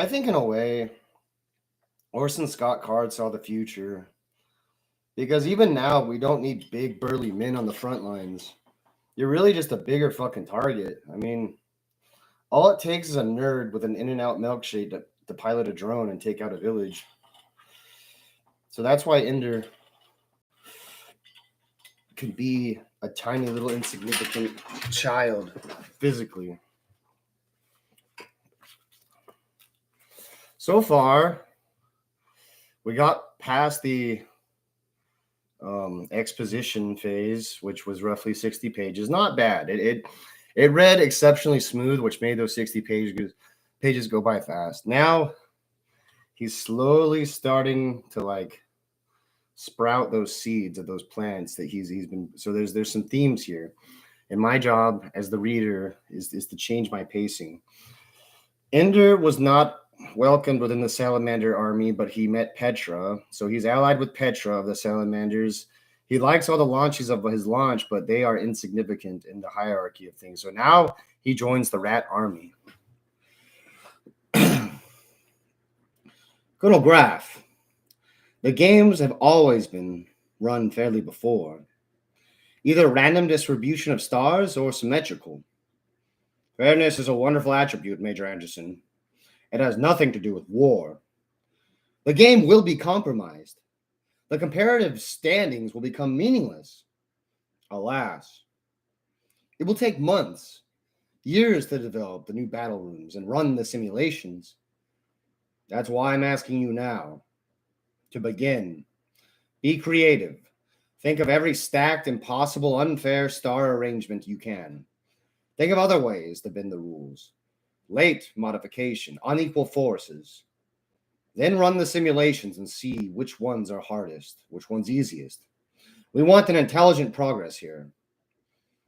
I think in a way, Orson Scott Card saw the future because even now we don't need big burly men on the front lines. You're really just a bigger fucking target. I mean, all it takes is a nerd with an in and out milkshake to pilot a drone and take out a village. So that's why Ender can be a tiny little insignificant child physically. So far, we got past the exposition phase, which was roughly 60 pages. Not bad. It read exceptionally smooth, which made those 60 pages go by fast. Now he's slowly starting to like sprout those seeds of those plants that he's been. So there's some themes here, and my job as the reader is to change my pacing. Ender was not welcomed within the salamander army, but he met Petra, so he's allied with Petra of the salamanders. He likes all the launches of his launch, but they are insignificant in the hierarchy of things. So now he joins the rat army. Colonel Graff, the games have always been run fairly before, either random distribution of stars or symmetrical. Fairness is a wonderful attribute, Major Anderson. It has nothing to do with war. The game will be compromised. The comparative standings will become meaningless. Alas, it will take months, years to develop the new battle rooms and run the simulations. That's why I'm asking you now. To begin, be creative. Think of every stacked, impossible, unfair star arrangement you can. Think of other ways to bend the rules. Late modification, unequal forces. Then run the simulations and see which ones are hardest, which one's easiest. We want an intelligent progress here.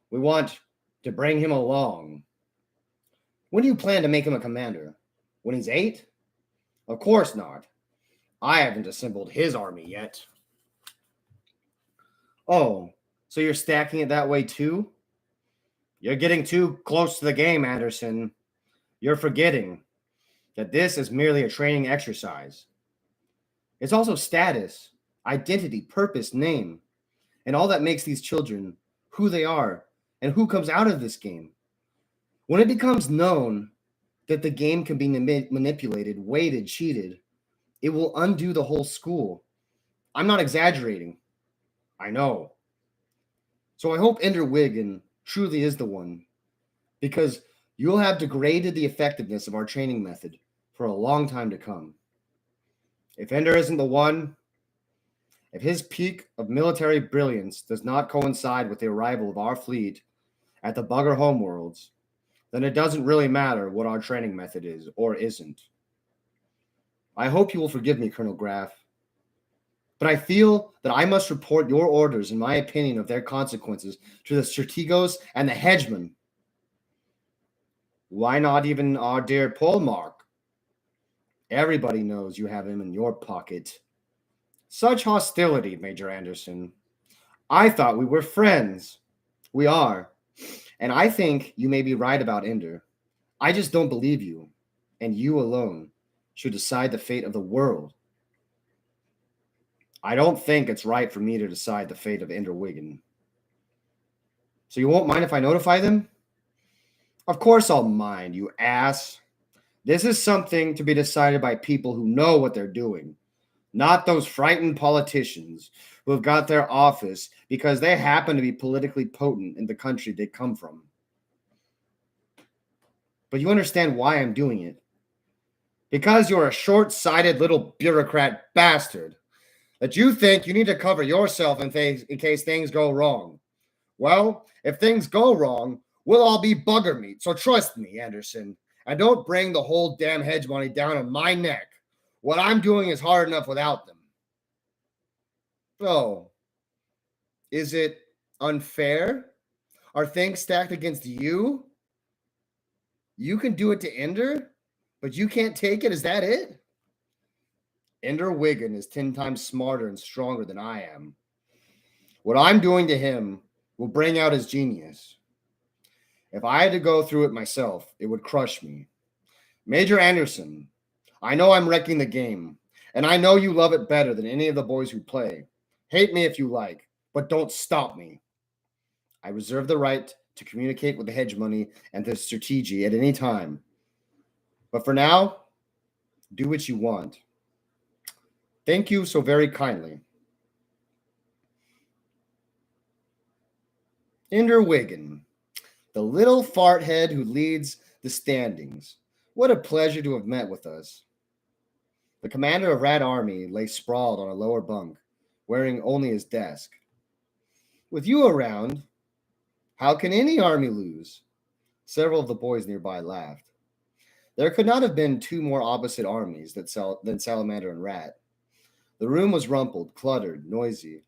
We want to bring him along. When do you plan to make him a commander? When he's 8? Of course not. I haven't assembled his army yet. Oh, so you're stacking it that way too? You're getting too close to the game, Anderson. You're forgetting that this is merely a training exercise. It's also status, identity, purpose, name, and all that makes these children who they are and who comes out of this game. When it becomes known that the game can be manipulated, weighted, cheated, it will undo the whole school. I'm not exaggerating. I know. So I hope Ender Wiggin truly is the one, because you'll have degraded the effectiveness of our training method for a long time to come. If Ender isn't the one, if his peak of military brilliance does not coincide with the arrival of our fleet at the Bugger homeworlds, then it doesn't really matter what our training method is or isn't. I hope you will forgive me, Colonel Graff, but I feel that I must report your orders and my opinion of their consequences to the strategos and the hedgemen. Why not even our dear Polmark? Everybody knows you have him in your pocket. Such hostility, Major Anderson. I thought we were friends. We are. And I think you may be right about Ender. I just don't believe you, and you alone should decide the fate of the world. I don't think it's right for me to decide the fate of Ender Wiggin. So you won't mind if I notify them? Of course I'll mind, you ass. This is something to be decided by people who know what they're doing, not those frightened politicians who have got their office because they happen to be politically potent in the country they come from. But you understand why I'm doing it. Because you're a short-sighted little bureaucrat bastard that you think you need to cover yourself in case things go wrong. Well, if things go wrong, we'll all be bugger meat. So trust me, Anderson, and don't bring the whole damn hegemony down on my neck. What I'm doing is hard enough without them. Oh, is it unfair? Are things stacked against you? You can do it to Ender, but you can't take it? Is that it? Ender Wiggin is 10 times smarter and stronger than I am. What I'm doing to him will bring out his genius. If I had to go through it myself, it would crush me. Major Anderson, I know I'm wrecking the game, and I know you love it better than any of the boys who play. Hate me if you like, but don't stop me. I reserve the right to communicate with the hegemony and the strategy at any time. But for now, do what you want. Thank you so very kindly. Ender Wiggin, the little fart head who leads the standings. What a pleasure to have met with us. The commander of Rat Army lay sprawled on a lower bunk, wearing only his desk. With you around, how can any army lose? Several of the boys nearby laughed. There could not have been two more opposite armies than Salamander and Rat. The room was rumpled, cluttered, noisy.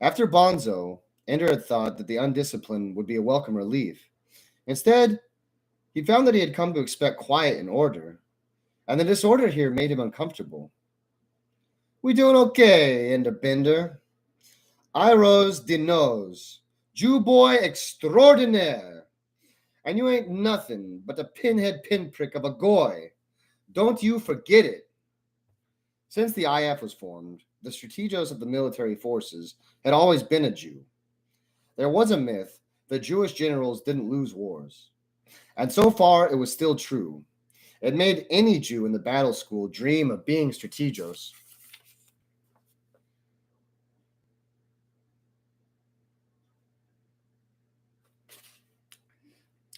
After Bonzo, Ender had thought that the undisciplined would be a welcome relief. Instead, he found that he had come to expect quiet and order, and the disorder here made him uncomfortable. We doing okay, Ender Bender. I rose de nose, Jew boy extraordinaire. And you ain't nothing but a pinhead pinprick of a goy. Don't you forget it. Since the IF was formed, the strategos of the military forces had always been a Jew. There was a myth that Jewish generals didn't lose wars. And so far, it was still true. It made any Jew in the battle school dream of being strategos.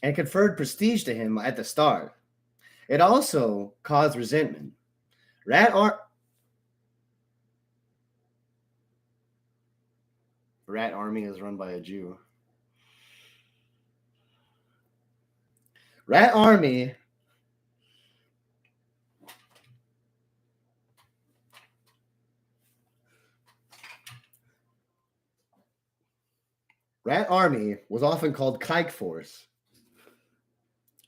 And conferred prestige to him at the start. It also caused resentment. Rat Army is run by a Jew. Rat Army was often called Kike Force,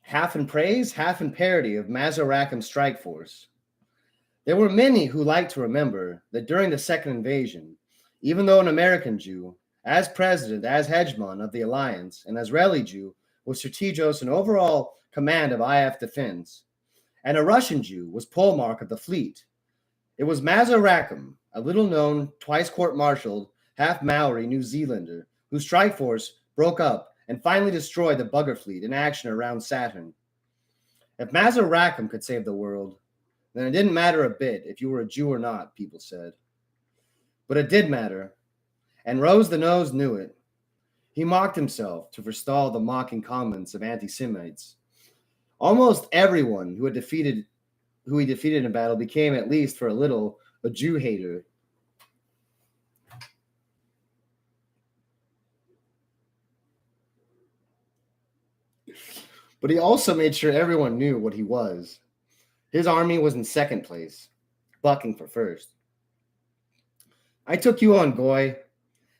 half in praise, half in parody of Mazorakim's strike force. There were many who liked to remember that during the second invasion, even though an American Jew, as president, as hegemon of the alliance, an Israeli Jew was strategos and overall command of IF defense, and a Russian Jew was polemarch of the fleet. It was Mazorakim, a little-known, twice court-martialed, half Maori New Zealander, whose strike force broke up and finally destroyed the bugger fleet in action around Saturn. If Mazorakim could save the world, then it didn't matter a bit if you were a Jew or not, people said. But it did matter, and Rose the Nose knew it. He mocked himself to forestall the mocking comments of anti-Semites. Almost everyone who he defeated in battle became, at least for a little, a Jew hater. But he also made sure everyone knew what he was. His army was in second place, bucking for first. I took you on, Goy,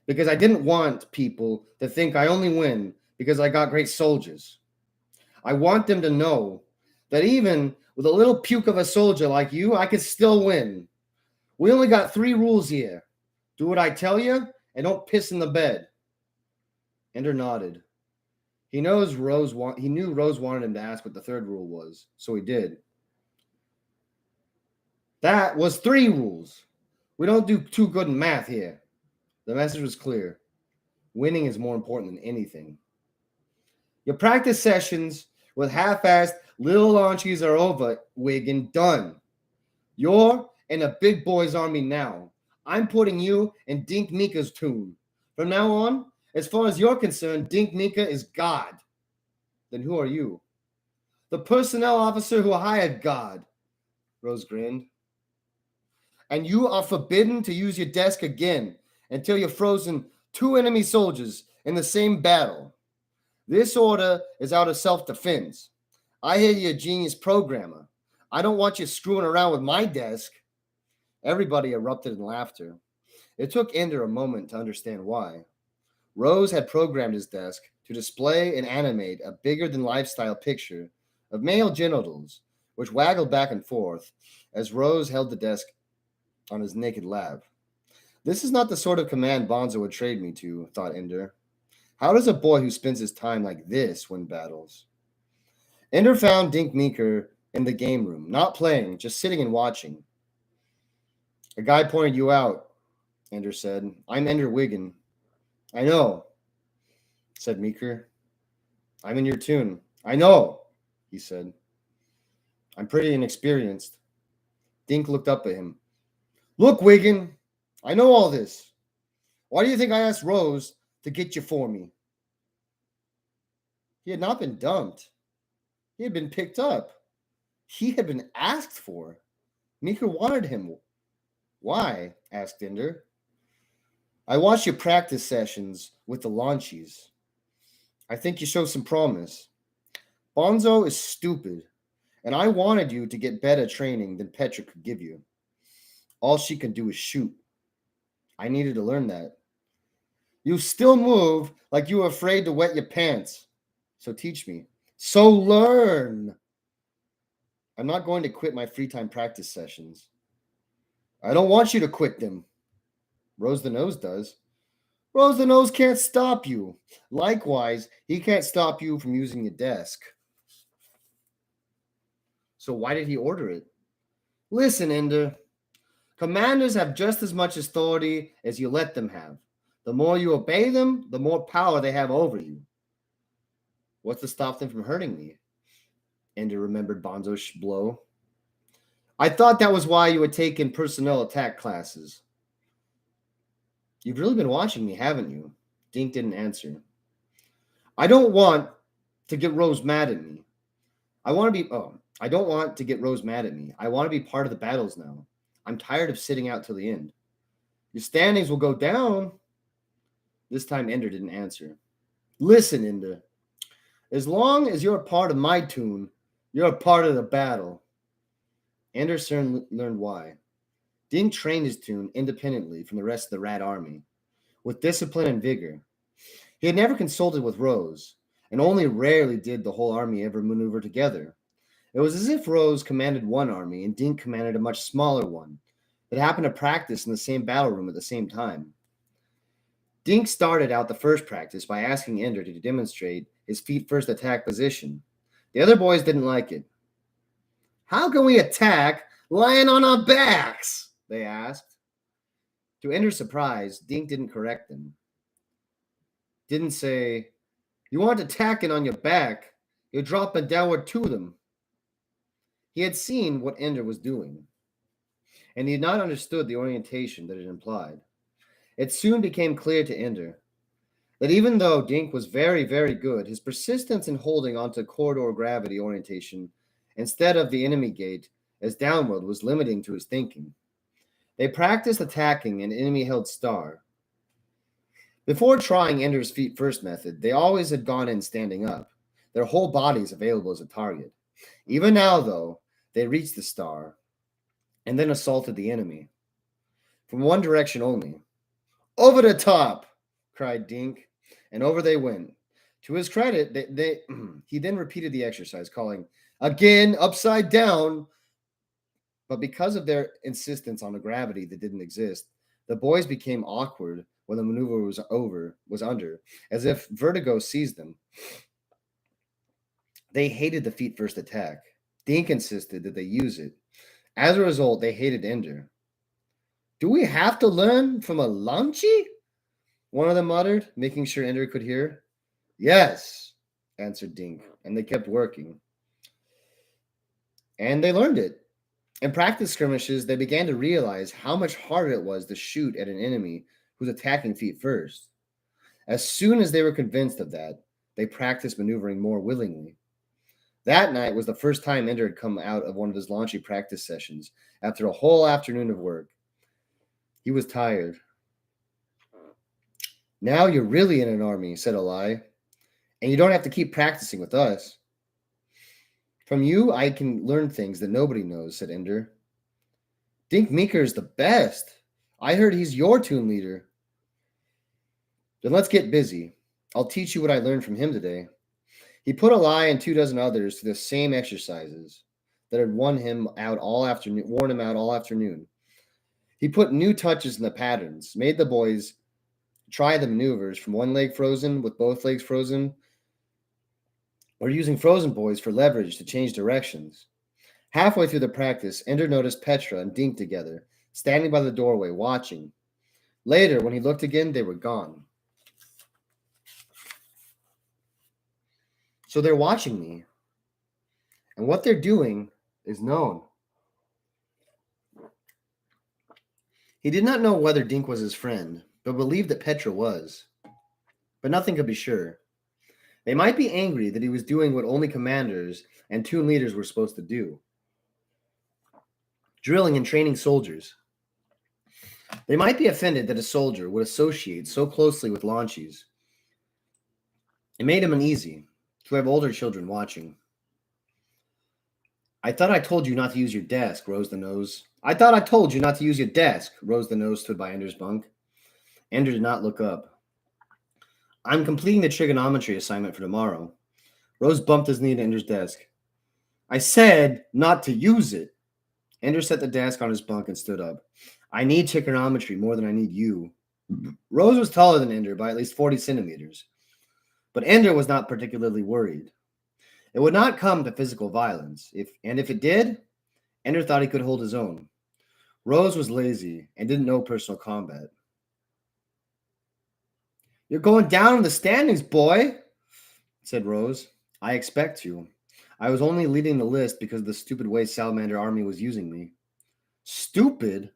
because I didn't want people to think I only win because I got great soldiers. I want them to know that even with a little puke of a soldier like you, I could still win. We only got 3 rules here. Do what I tell you, and don't piss in the bed. Ender nodded. He knew Rose wanted him to ask what the third rule was, so he did. That was 3 rules. We don't do too good in math here. The message was clear. Winning is more important than anything. Your practice sessions with half-assed little launchies are over, Wiggin. Done. You're in a big boys army now. I'm putting you in Dink Mika's tomb. From now on, as far as you're concerned, Dink Mika is God. Then who are you? The personnel officer who hired God. Rose grinned. And you are forbidden to use your desk again until you've frozen 2 enemy soldiers in the same battle. This order is out of self-defense. I hear you're a genius programmer. I don't want you screwing around with my desk. Everybody erupted in laughter. It took Ender a moment to understand why. Rose had programmed his desk to display and animate a bigger-than-lifestyle picture of male genitals, which waggled back and forth as Rose held the desk on his naked lap. This is not the sort of command Bonzo would trade me to, thought Ender. How does a boy who spends his time like this win battles? Ender found Dink Meeker in the game room, not playing, just sitting and watching. A guy pointed you out, Ender said. I'm Ender Wiggin. I know, said Meeker. I'm in your tune. I know, he said. I'm pretty inexperienced. Dink looked up at him. Look, Wiggin, I know all this. Why do you think I asked Rose to get you for me? He had not been dumped. He had been picked up. He had been asked for. Meeker wanted him. Why? Asked Ender. I watched your practice sessions with the launchies. I think you show some promise. Bonzo is stupid, and I wanted you to get better training than Petra could give you. All she can do is shoot. I needed to learn that. You still move like you were afraid to wet your pants. So teach me. So learn. I'm not going to quit my free time practice sessions. I don't want you to quit them. Rose the Nose does. Rose the Nose can't stop you. Likewise, he can't stop you from using the desk. So why did he order it? Listen, Ender. Commanders have just as much authority as you let them have. The more you obey them, the more power they have over you. What's to stop them from hurting me? Ender remembered Bonzo's blow. I thought that was why you had taken personnel attack classes. You've really been watching me, haven't you? Dink didn't answer. I don't want to get Rose mad at me. I don't want to get Rose mad at me. I want to be part of the battles now. I'm tired of sitting out till the end. Your standings will go down. This time Ender didn't answer. Listen, Ender. As long as you're a part of my tune, you're a part of the battle. Ender soon learned why. Dink trained his tune independently from the rest of the Rat Army, with discipline and vigor. He had never consulted with Rose, and only rarely did the whole army ever maneuver together. It was as if Rose commanded one army and Dink commanded a much smaller one that happened to practice in the same battle room at the same time. Dink started out the first practice by asking Ender to demonstrate his feet first attack position. The other boys didn't like it. How can we attack lying on our backs? They asked. To Ender's surprise, Dink didn't correct them. Didn't say, you aren't attacking on your back, you're dropping downward to them. He had seen what Ender was doing, and he had not understood the orientation that it implied. It soon became clear to Ender that even though Dink was very, very good, his persistence in holding onto corridor gravity orientation instead of the enemy gate as downward was limiting to his thinking. They practiced attacking an enemy-held star. Before trying Ender's feet first method, they always had gone in standing up, their whole bodies available as a target. Even now, though, they reached the star and then assaulted the enemy. From one direction only. Over the top, cried Dink, and over they went. To his credit, he then repeated the exercise, calling, again, upside down. But because of their insistence on a gravity that didn't exist, the boys became awkward when the maneuver was under, as if vertigo seized them. They hated the feet first attack. Dink insisted that they use it. As a result, they hated Ender. Do we have to learn from a lunchy? One of them muttered, making sure Ender could hear. Yes, answered Dink, and they kept working. And they learned it. In practice skirmishes, they began to realize how much harder it was to shoot at an enemy who's attacking feet first. As soon as they were convinced of that, they practiced maneuvering more willingly. That night was the first time Ender had come out of one of his launchy practice sessions after a whole afternoon of work. He was tired. Now you're really in an army, said Eli, and you don't have to keep practicing with us. From you, I can learn things that nobody knows, said Ender. Dink Meeker is the best. I heard he's your tune leader. Then let's get busy. I'll teach you what I learned from him today. He put Eli and 24 others to the same exercises that had worn him out all afternoon. He put new touches in the patterns, made the boys try the maneuvers from one leg frozen with both legs frozen, or using frozen boys for leverage to change directions. Halfway through the practice, Ender noticed Petra and Dink together, standing by the doorway, watching. Later, when he looked again, they were gone. So they're watching me. And what they're doing is known. He did not know whether Dink was his friend, but believed that Petra was. But nothing could be sure. They might be angry that he was doing what only commanders and toon leaders were supposed to do. Drilling and training soldiers. They might be offended that a soldier would associate so closely with launchies. It made him uneasy to have older children watching. I thought I told you not to use your desk, rose the nose. I thought I told you not to use your desk, rose the nose stood by Ender's bunk. Ender did not look up. I'm completing the trigonometry assignment for tomorrow. Rose bumped his knee to Ender's desk. I said not to use it. Ender set the desk on his bunk and stood up. I need trigonometry more than I need you. Rose was taller than Ender by at least 40 centimeters. But Ender was not particularly worried. It would not come to physical violence. If it did, Ender thought he could hold his own. Rose was lazy and didn't know personal combat. You're going down in the standings, boy, said Rose. I expect to. I was only leading the list because of the stupid way Salamander Army was using me. Stupid?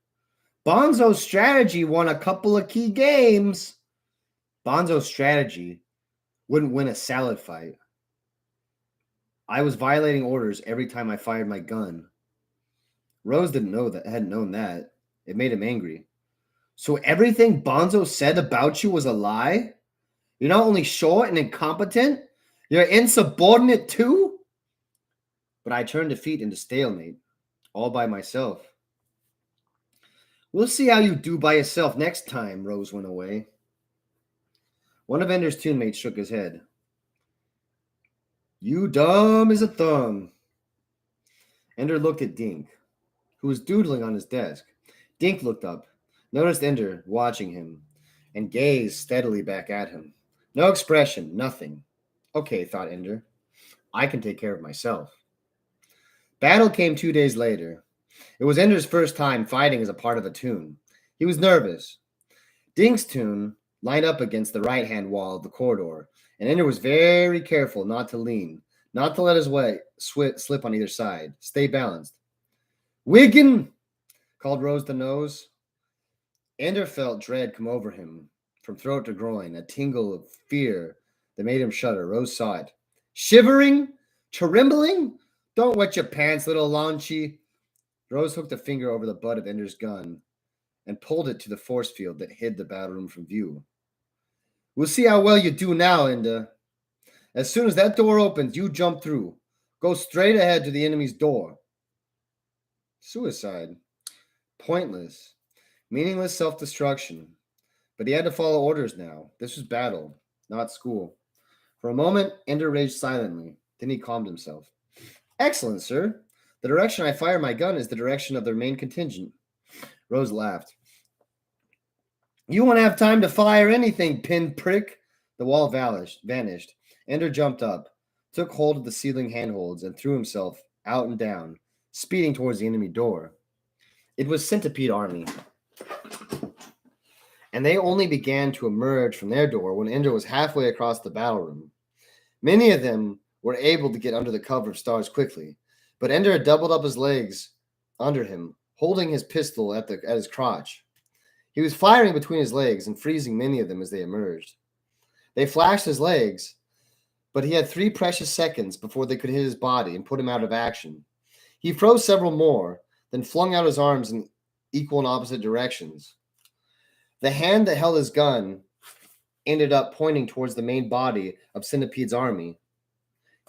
Bonzo's strategy won a couple of key games. Bonzo's strategy wouldn't win a salad fight. I was violating orders every time I fired my gun. Rose hadn't known that. It made him angry. So everything Bonzo said about you was a lie? You're not only short and incompetent, you're insubordinate too? But I turned defeat into stalemate, all by myself. We'll see how you do by yourself next time, Rose went away. One of Ender's teammates shook his head. You dumb as a thumb. Ender looked at Dink, who was doodling on his desk. Dink looked up, noticed Ender watching him, and gazed steadily back at him. No expression, nothing. Okay, thought Ender. I can take care of myself. Battle came 2 days later. It was Ender's first time fighting as a part of a toon. He was nervous. Dink's toon lined up against the right-hand wall of the corridor, and Ender was very careful not to lean, not to let his weight slip on either side. Stay balanced. Wiggin! Called Rose the nose. Ender felt dread come over him from throat to groin, a tingle of fear that made him shudder. Rose saw it. Shivering? Trembling? Don't wet your pants, little launchy. Rose hooked a finger over the butt of Ender's gun and pulled it to the force field that hid the battle room from view. We'll see how well you do now, Ender. As soon as that door opens, you jump through. Go straight ahead to the enemy's door. Suicide. Pointless. Meaningless self-destruction. But he had to follow orders now. This was battle, not school. For a moment, Ender raged silently. Then he calmed himself. Excellent, sir. The direction I fire my gun is the direction of their main contingent. Rose laughed. You won't have time to fire anything, pinprick. The wall vanished. Ender jumped up, took hold of the ceiling handholds, and threw himself out and down, speeding towards the enemy door. It was Centipede Army. And they only began to emerge from their door when Ender was halfway across the battle room. Many of them were able to get under the cover of stars quickly, but Ender had doubled up his legs under him, holding his pistol at his crotch. He was firing between his legs and freezing many of them as they emerged. They flashed his legs, but he had 3 precious seconds before they could hit his body and put him out of action. He froze several more, then flung out his arms in equal and opposite directions. The hand that held his gun ended up pointing towards the main body of Centipede's army.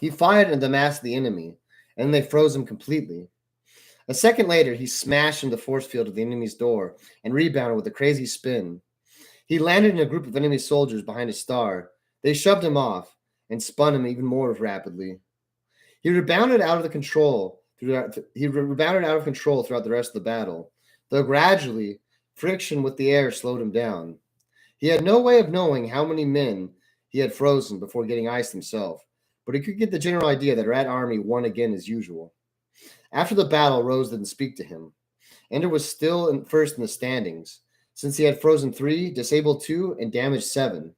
He fired into the mass of the enemy, and they froze him completely. A second later, he smashed into the force field of the enemy's door and rebounded with a crazy spin. He landed in a group of enemy soldiers behind a star. They shoved him off and spun him even more rapidly. He rebounded out of control throughout the rest of the battle, though gradually friction with the air slowed him down. He had no way of knowing how many men he had frozen before getting iced himself, but he could get the general idea that Rat Army won again as usual. After the battle, Rose didn't speak to him. Ender was still first in the standings, since he had frozen 3, disabled 2, and damaged 7.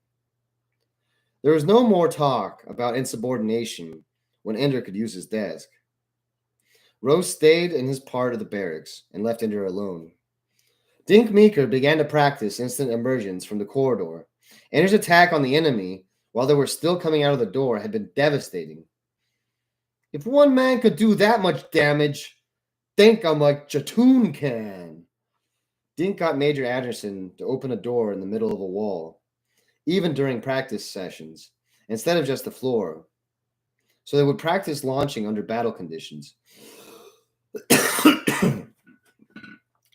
There was no more talk about insubordination when Ender could use his desk. Rose stayed in his part of the barracks and left Ender alone. Dink Meeker began to practice instant emergence from the corridor. Ender's attack on the enemy, while they were still coming out of the door, had been devastating. If one man could do that much damage, think how much Jatoon can. Dink got Major Anderson to open a door in the middle of a wall, even during practice sessions, instead of just the floor. So they would practice launching under battle conditions.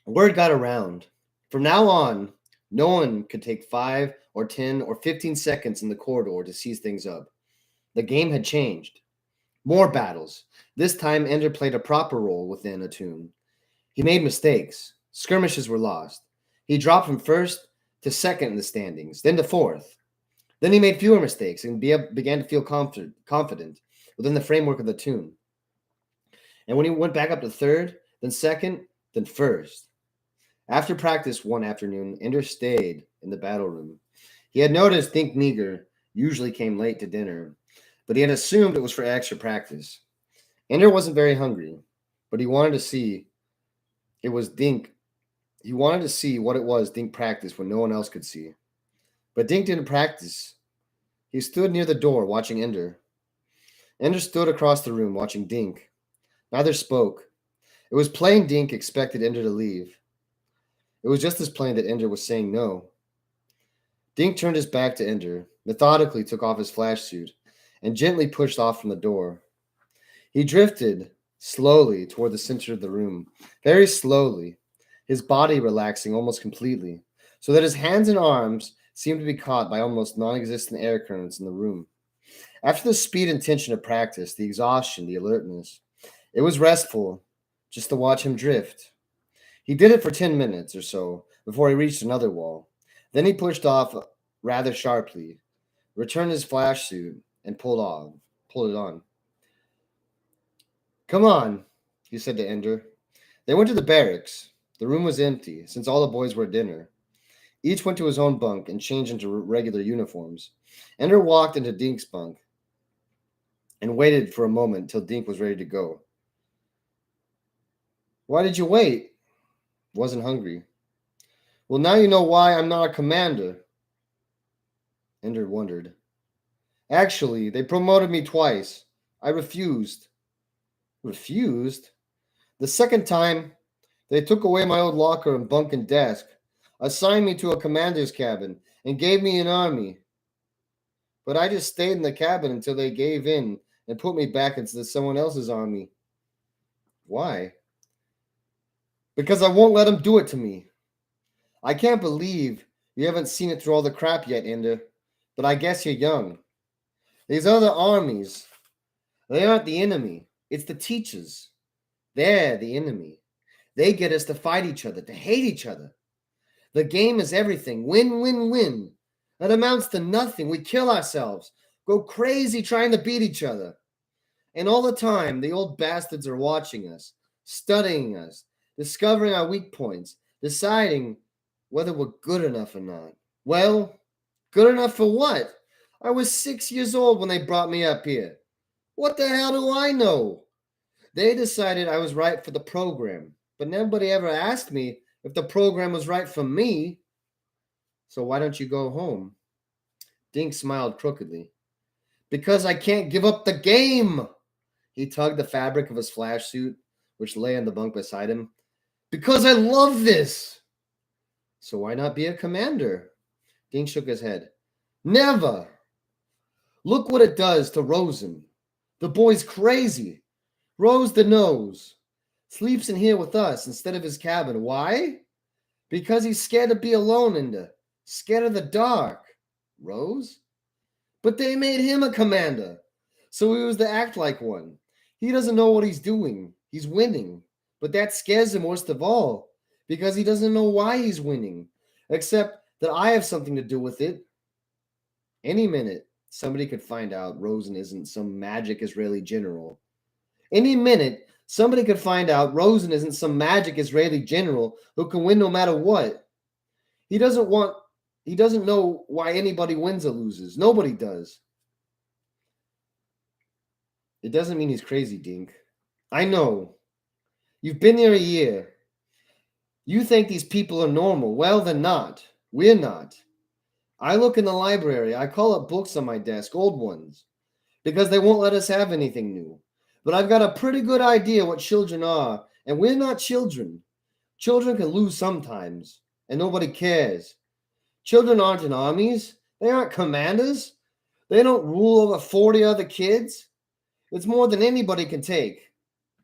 Word got around. From now on, no one could take 5 or 10 or 15 seconds in the corridor to seize things up. The game had changed. More battles. This time, Ender played a proper role within Atoon. He made mistakes. Skirmishes were lost. He dropped from first to second in the standings, then to fourth. Then he made fewer mistakes and began to feel confident within the framework of the tune. And when he went back up to third, then second, then first. After practice one afternoon, Ender stayed in the battle room. He had noticed Dink Meeker usually came late to dinner, but he had assumed it was for extra practice. Ender wasn't very hungry, but he wanted to see it was Dink. He wanted to see what it was Dink practiced when no one else could see. But Dink didn't practice. He stood near the door watching Ender. Ender stood across the room watching Dink. Neither spoke. It was plain Dink expected Ender to leave. It was just as plain that Ender was saying no. Dink turned his back to Ender, methodically took off his flash suit, and gently pushed off from the door. He drifted slowly toward the center of the room, very slowly, his body relaxing almost completely, so that his hands and arms seemed to be caught by almost non-existent air currents in the room. After the speed and tension of practice, the exhaustion, the alertness, it was restful just to watch him drift. He did it for 10 minutes or so before he reached another wall. Then he pushed off rather sharply, returned his flash suit, and pulled it on. Come on, he said to Ender. They went to the barracks. The room was empty, since all the boys were at dinner. Each went to his own bunk and changed into regular uniforms. Ender walked into Dink's bunk and waited for a moment till Dink was ready to go. Why did you wait? Wasn't hungry. Well, now you know why I'm not a commander. Ender wondered. Actually, they promoted me twice. I refused. Refused? The second time, they took away my old locker and bunk and desk, assigned me to a commander's cabin, and gave me an army. But I just stayed in the cabin until they gave in and put me back into someone else's army. Why? Because I won't let them do it to me. I can't believe you haven't seen it through all the crap yet, Ender, but I guess you're young. These other armies, they aren't the enemy. It's the teachers. They're the enemy. They get us to fight each other, to hate each other. The game is everything. Win, win, win. It amounts to nothing. We kill ourselves, go crazy trying to beat each other. And all the time, the old bastards are watching us, studying us, discovering our weak points, deciding whether we're good enough or not. Well, good enough for what? I was 6 years old when they brought me up here. What the hell do I know? They decided I was right for the program, but nobody ever asked me if the program was right for me. So why don't you go home? Dink smiled crookedly. Because I can't give up the game. He tugged the fabric of his flash suit, which lay on the bunk beside him. Because I love this. So why not be a commander? Dink shook his head. Never. Look what it does to Rosen. The boy's crazy. Rose the nose. Sleeps in here with us instead of his cabin. Why? Because he's scared to be alone and scared of the dark. Rose? But they made him a commander. So he was to act like one. He doesn't know what he's doing. He's winning. But that scares him worst of all. Because he doesn't know why he's winning. Except that I have something to do with it. Any minute, somebody could find out Rosen isn't some magic Israeli general. Any minute, Somebody could find out Rosen isn't some magic Israeli general who can win no matter what. He doesn't know why anybody wins or loses. Nobody does. It doesn't mean he's crazy, Dink. I know. You've been here a year. You think these people are normal. Well, they're not. We're not. I look in the library. I call up books on my desk, old ones, because they won't let us have anything new. But I've got a pretty good idea what children are, and we're not children. Children can lose sometimes, and nobody cares. Children aren't in armies. They aren't commanders. They don't rule over 40 other kids. It's more than anybody can take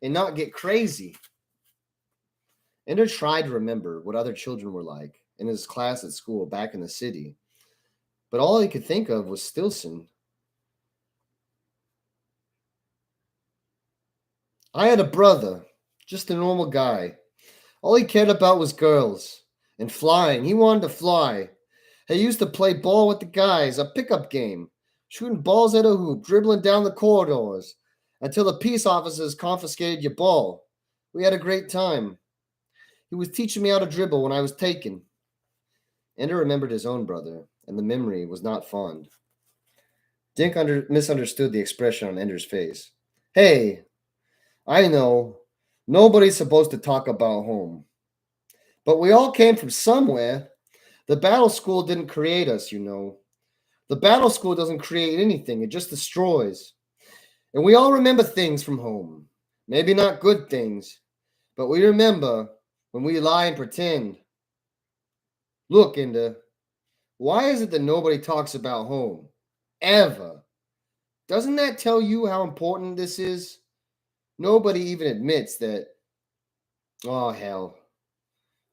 and not get crazy. Ender tried to remember what other children were like in his class at school back in the city, but all he could think of was Stilson. I had a brother, just a normal guy. All he cared about was girls and flying. He wanted to fly. He used to play ball with the guys, a pickup game, shooting balls at a hoop, dribbling down the corridors until the peace officers confiscated your ball. We had a great time. He was teaching me how to dribble when I was taken. Ender remembered his own brother, and the memory was not fond. Dink misunderstood the expression on Ender's face. Hey, I know, nobody's supposed to talk about home. But we all came from somewhere. The battle school didn't create us, you know. The battle school doesn't create anything, it just destroys. And we all remember things from home. Maybe not good things, but we remember when we lie and pretend. Look, Ender, why is it that nobody talks about home? Ever. Doesn't that tell you how important this is? Nobody even admits that. Oh, hell.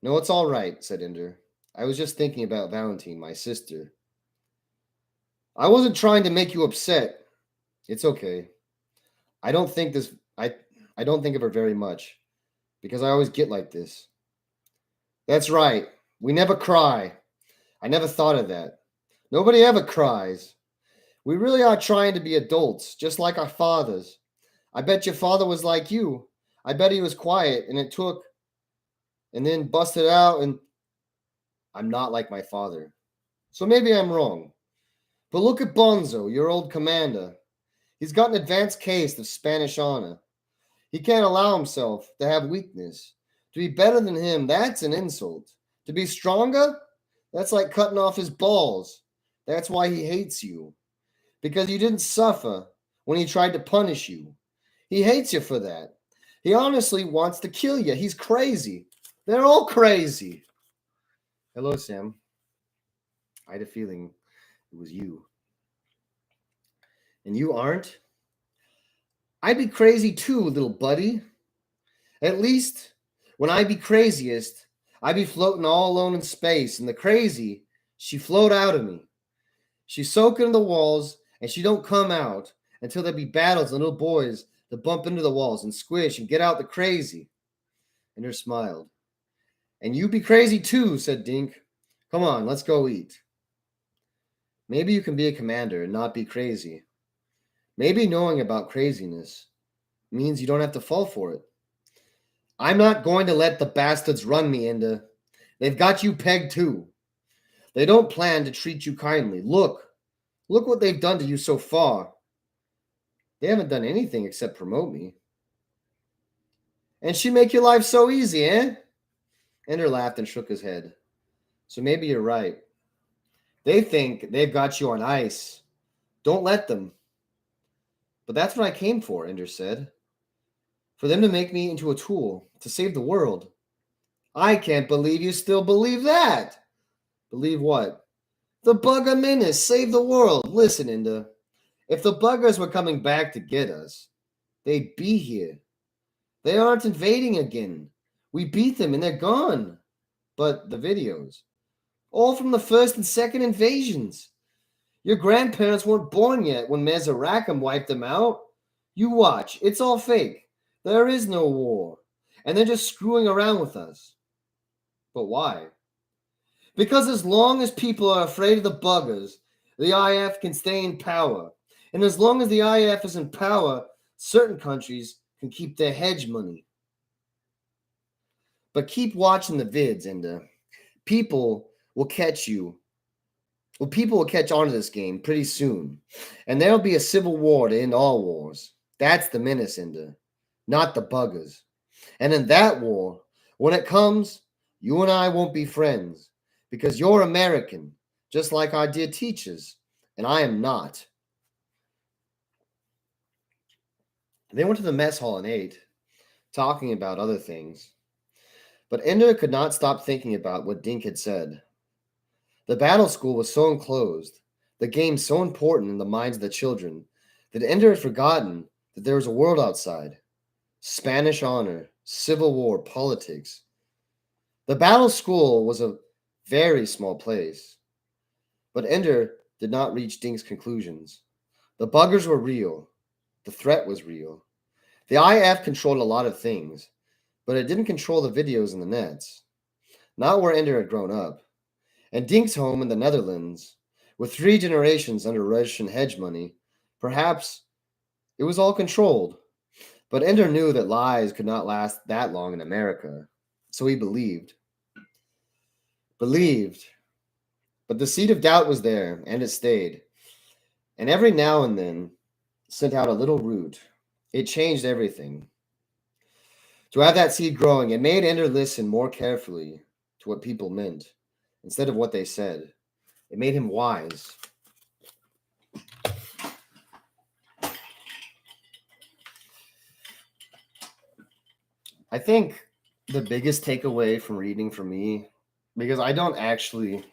No, it's all right, said Ender. I was just thinking about Valentine, my sister. I wasn't trying to make you upset. It's okay. I don't think of her very much, because I always get like this. That's right. We never cry. I never thought of that. Nobody ever cries. We really are trying to be adults, just like our fathers. I bet your father was like you. I bet he was quiet, and then busted out, and I'm not like my father. So maybe I'm wrong. But look at Bonzo, your old commander. He's got an advanced case of Spanish honor. He can't allow himself to have weakness. To be better than him, that's an insult. To be stronger, that's like cutting off his balls. That's why he hates you. Because you didn't suffer when he tried to punish you. He hates you for that. He honestly wants to kill you. He's crazy. They're all crazy. Hello, Sam. I had a feeling it was you. And you aren't? I'd be crazy too, little buddy. At least, when I be craziest, I be floating all alone in space, and the crazy, she float out of me. She soak into the walls, and she don't come out until there be battles and little boys that bump into the walls and squish and get out the crazy. And her smiled. And you be crazy too, said Dink. Come on, let's go eat. Maybe you can be a commander and not be crazy. Maybe knowing about craziness means you don't have to fall for it. I'm not going to let the bastards run me, Ender. They've got you pegged too. They don't plan to treat you kindly. Look what they've done to you so far. They haven't done anything except promote me. And she make your life so easy, eh? Ender laughed and shook his head. So maybe you're right. They think they've got you on ice. Don't let them. But that's what I came for, Ender said. For them to make me into a tool to save the world. I can't believe you still believe that. Believe what? The bugger menace, save the world. Listen, Ender. If the buggers were coming back to get us, they'd be here. They aren't invading again. We beat them and they're gone. But the videos, all from the first and second invasions. Your grandparents weren't born yet when Mesorakam wiped them out. You watch. It's all fake. There is no war. And they're just screwing around with us. But why? Because as long as people are afraid of the buggers, the IF can stay in power. And as long as the IF is in power, certain countries can keep their hedge money. But keep watching the vids, Ender. People will catch you. Well, people will catch on to this game pretty soon. And there'll be a civil war to end all wars. That's the menace, Ender, not the buggers. And in that war, when it comes, you and I won't be friends because you're American, just like our dear teachers, and I am not. They went to the mess hall and ate, talking about other things. But Ender could not stop thinking about what Dink had said. The battle school was so enclosed, the game so important in the minds of the children, that Ender had forgotten that there was a world outside. Spanish honor, civil war, politics. The battle school was a very small place. But Ender did not reach Dink's conclusions. The buggers were real. The threat was real. The IF controlled a lot of things, but it didn't control the videos and the nets. Not where Ender had grown up. And Dink's home in the Netherlands, with 3 generations under Russian hedge money, perhaps it was all controlled. But Ender knew that lies could not last that long in America, so he believed. Believed. But the seed of doubt was there, and it stayed. And every now and then sent out a little root. It changed everything. To have that seed growing, it made Ender listen more carefully to what people meant instead of what they said. It made him wise. I think the biggest takeaway from reading for me, because I don't actually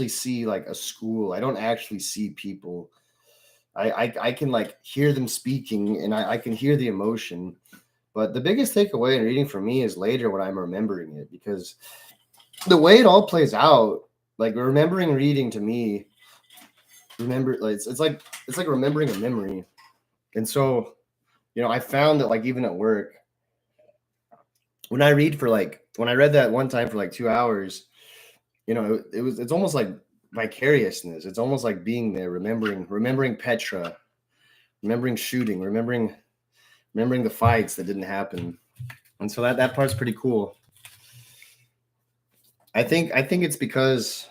see like a school. I don't actually see people. I can like hear them speaking and I can hear the emotion. But the biggest takeaway in reading for me is later when I'm remembering it, because the way it all plays out, like remembering reading to me, it's like remembering a memory. And so, I found that like even at work, when I read when I read that one time for like 2 hours, it's almost like vicariousness. It's almost like being there, remembering Petra, remembering shooting, remembering the fights that didn't happen. And so that part's pretty cool. I think it's because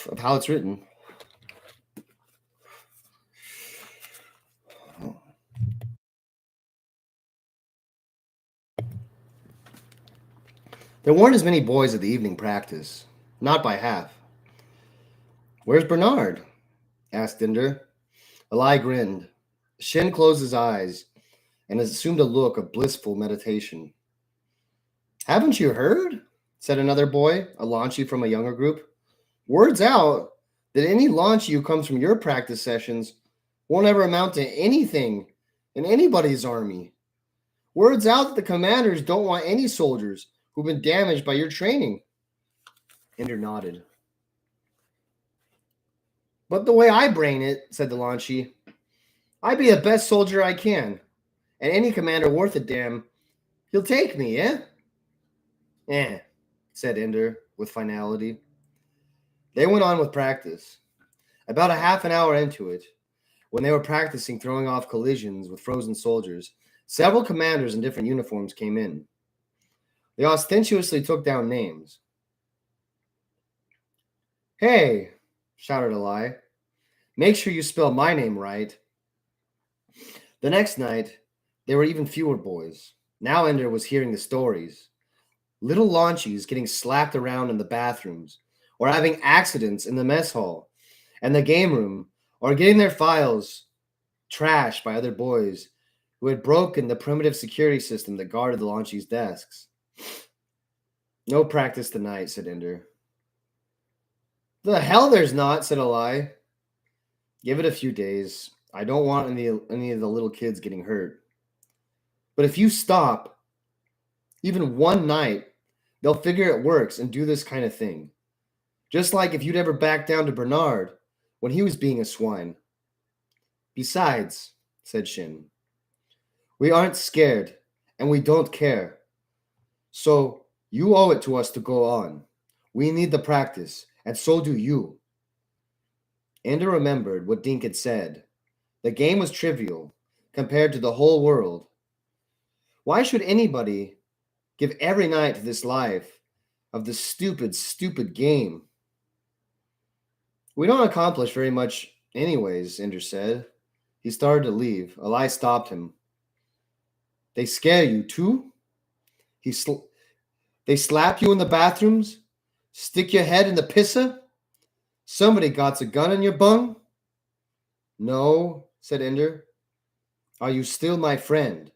of how it's written. There weren't as many boys at the evening practice, not by half. "Where's Bernard?" asked Ender. Eli grinned. Shin closed his eyes and assumed a look of blissful meditation. "Haven't you heard?" said another boy, a launchy from a younger group. "Word's out that any launchy who comes from your practice sessions won't ever amount to anything in anybody's army. Word's out that the commanders don't want any soldiers who've been damaged by your training." Ender nodded. "But the way I brain it," said the launchy, "I be the best soldier I can, and any commander worth a damn, he'll take me, eh?" "Eh," said Ender with finality. They went on with practice. About a half an hour into it, when they were practicing throwing off collisions with frozen soldiers, several commanders in different uniforms came in. They ostentatiously took down names. "Hey," shouted Eli, "make sure you spell my name right." The next night, there were even fewer boys. Now Ender was hearing the stories. Little launchies getting slapped around in the bathrooms, or having accidents in the mess hall and the game room, or getting their files trashed by other boys who had broken the primitive security system that guarded the launchies' desks. "No practice tonight," said Ender. "The hell there's not," said Eli. "Give it a few days. I don't want any of the little kids getting hurt. But if you stop, even one night, they'll figure it works and do this kind of thing. Just like if you'd ever back down to Bernard when he was being a swine." "Besides," said Shin, "we aren't scared and we don't care. So you owe it to us to go on. We need the practice, and so do you. Ender remembered what Dink had said. The game was trivial compared to the whole world. Why should anybody give every night to this life of this stupid, stupid game? We don't accomplish very much anyways, Ender said. He started to leave. Eli stopped him. They scare you too? They slap you in the bathrooms? Stick your head in the pisser? Somebody got a gun in your bung? No, said Ender. Are you still my friend?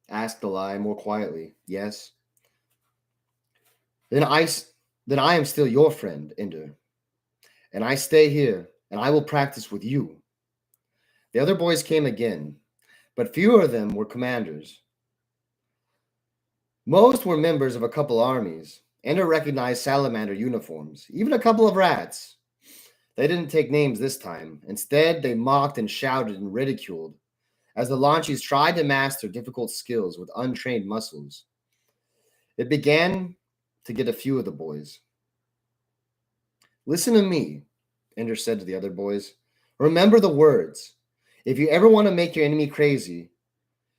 Asked Eli more quietly. Yes. Then I am still your friend, Ender. And I stay here, and I will practice with you. The other boys came again, but fewer of them were commanders. Most were members of a couple armies. Ender recognized salamander uniforms, even a couple of rats. They didn't take names this time. Instead, they mocked and shouted and ridiculed as the launchies tried to master difficult skills with untrained muscles. It began to get a few of the boys. Listen to me, Ender said to the other boys. Remember the words. If you ever want to make your enemy crazy,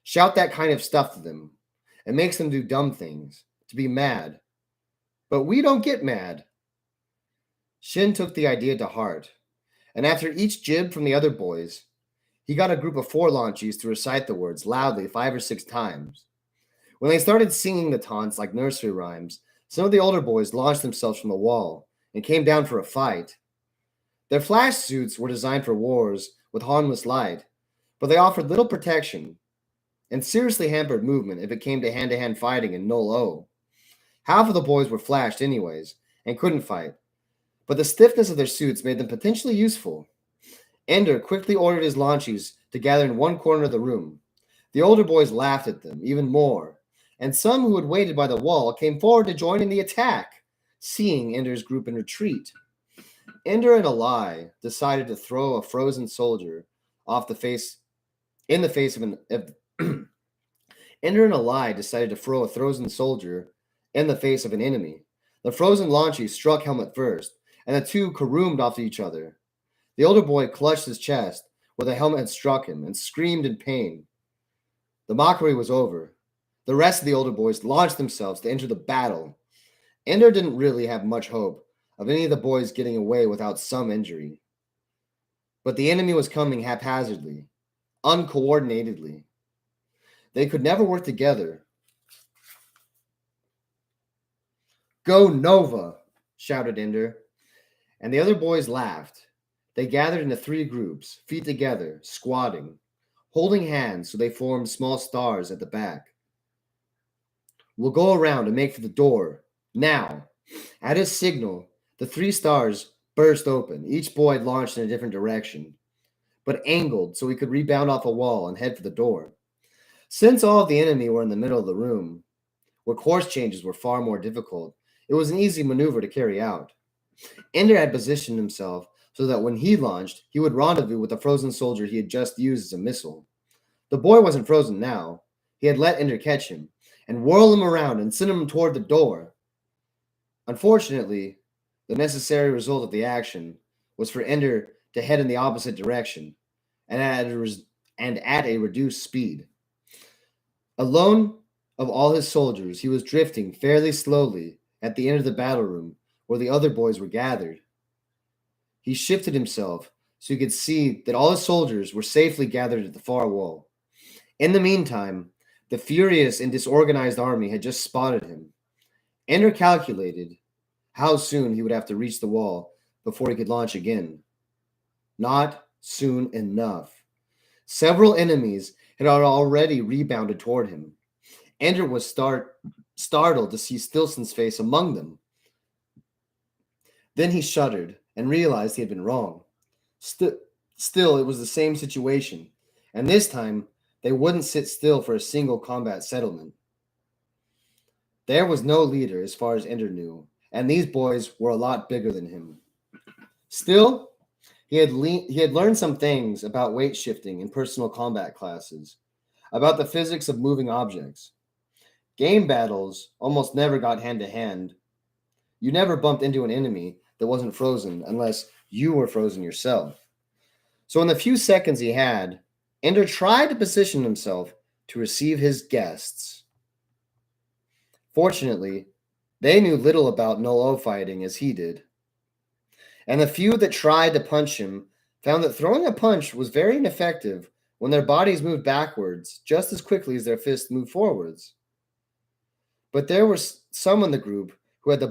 shout that kind of stuff to them. It makes them do dumb things, to be mad. But we don't get mad. Shin took the idea to heart, and after each jib from the other boys, he got a group of 4 launchies to recite the words loudly 5 or 6 times. When they started singing the taunts like nursery rhymes, some of the older boys launched themselves from the wall and came down for a fight. Their flash suits were designed for wars with harmless light, but they offered little protection and seriously hampered movement if it came to hand-to-hand fighting in null O. Half of the boys were flashed anyways and couldn't fight, but the stiffness of their suits made them potentially useful. Ender quickly ordered his launchies to gather in one corner of the room. The older boys laughed at them even more, and some who had waited by the wall came forward to join in the attack, seeing Ender's group in retreat. Ender and Eli decided to throw a frozen soldier in the face of an enemy. The frozen launchie struck Helmet first, and the two caroomed off each other. The older boy clutched his chest where the helmet had struck him and screamed in pain. The mockery was over. The rest of the older boys launched themselves to enter the battle. Ender didn't really have much hope of any of the boys getting away without some injury. But the enemy was coming haphazardly, uncoordinatedly. They could never work together. Go Nova, shouted Ender, and the other boys laughed. They gathered into 3 groups, feet together, squatting, holding hands so they formed small stars at the back. We'll go around and make for the door. Now, at his signal, the 3 stars burst open. Each boy launched in a different direction, but angled so he could rebound off a wall and head for the door. Since all of the enemy were in the middle of the room, where course changes were far more difficult, it was an easy maneuver to carry out. Ender had positioned himself so that when he launched, he would rendezvous with the frozen soldier he had just used as a missile. The boy wasn't frozen now. He had let Ender catch him and whirl him around and send him toward the door. Unfortunately, the necessary result of the action was for Ender to head in the opposite direction and at a reduced speed. Alone of all his soldiers, he was drifting fairly slowly at the end of the battle room where the other boys were gathered. He shifted himself so he could see that all his soldiers were safely gathered at the far wall. In the meantime, the furious and disorganized army had just spotted him. Ender calculated how soon he would have to reach the wall before he could launch again. Not soon enough. Several enemies had already rebounded toward him. Ender was startled to see Stilson's face among them. Then he shuddered and realized he had been wrong. Still, it was the same situation, and this time they wouldn't sit still for a single combat settlement. There was no leader as far as Ender knew, and these boys were a lot bigger than him. Still, he had learned some things about weight shifting in personal combat classes, about the physics of moving objects. Game battles almost never got hand-to-hand. You never bumped into an enemy that wasn't frozen unless you were frozen yourself. So, in the few seconds he had, Ender tried to position himself to receive his guests. Fortunately, they knew little about no fighting as he did. And the few that tried to punch him found that throwing a punch was very ineffective when their bodies moved backwards just as quickly as their fists moved forwards. But there were some in the group who had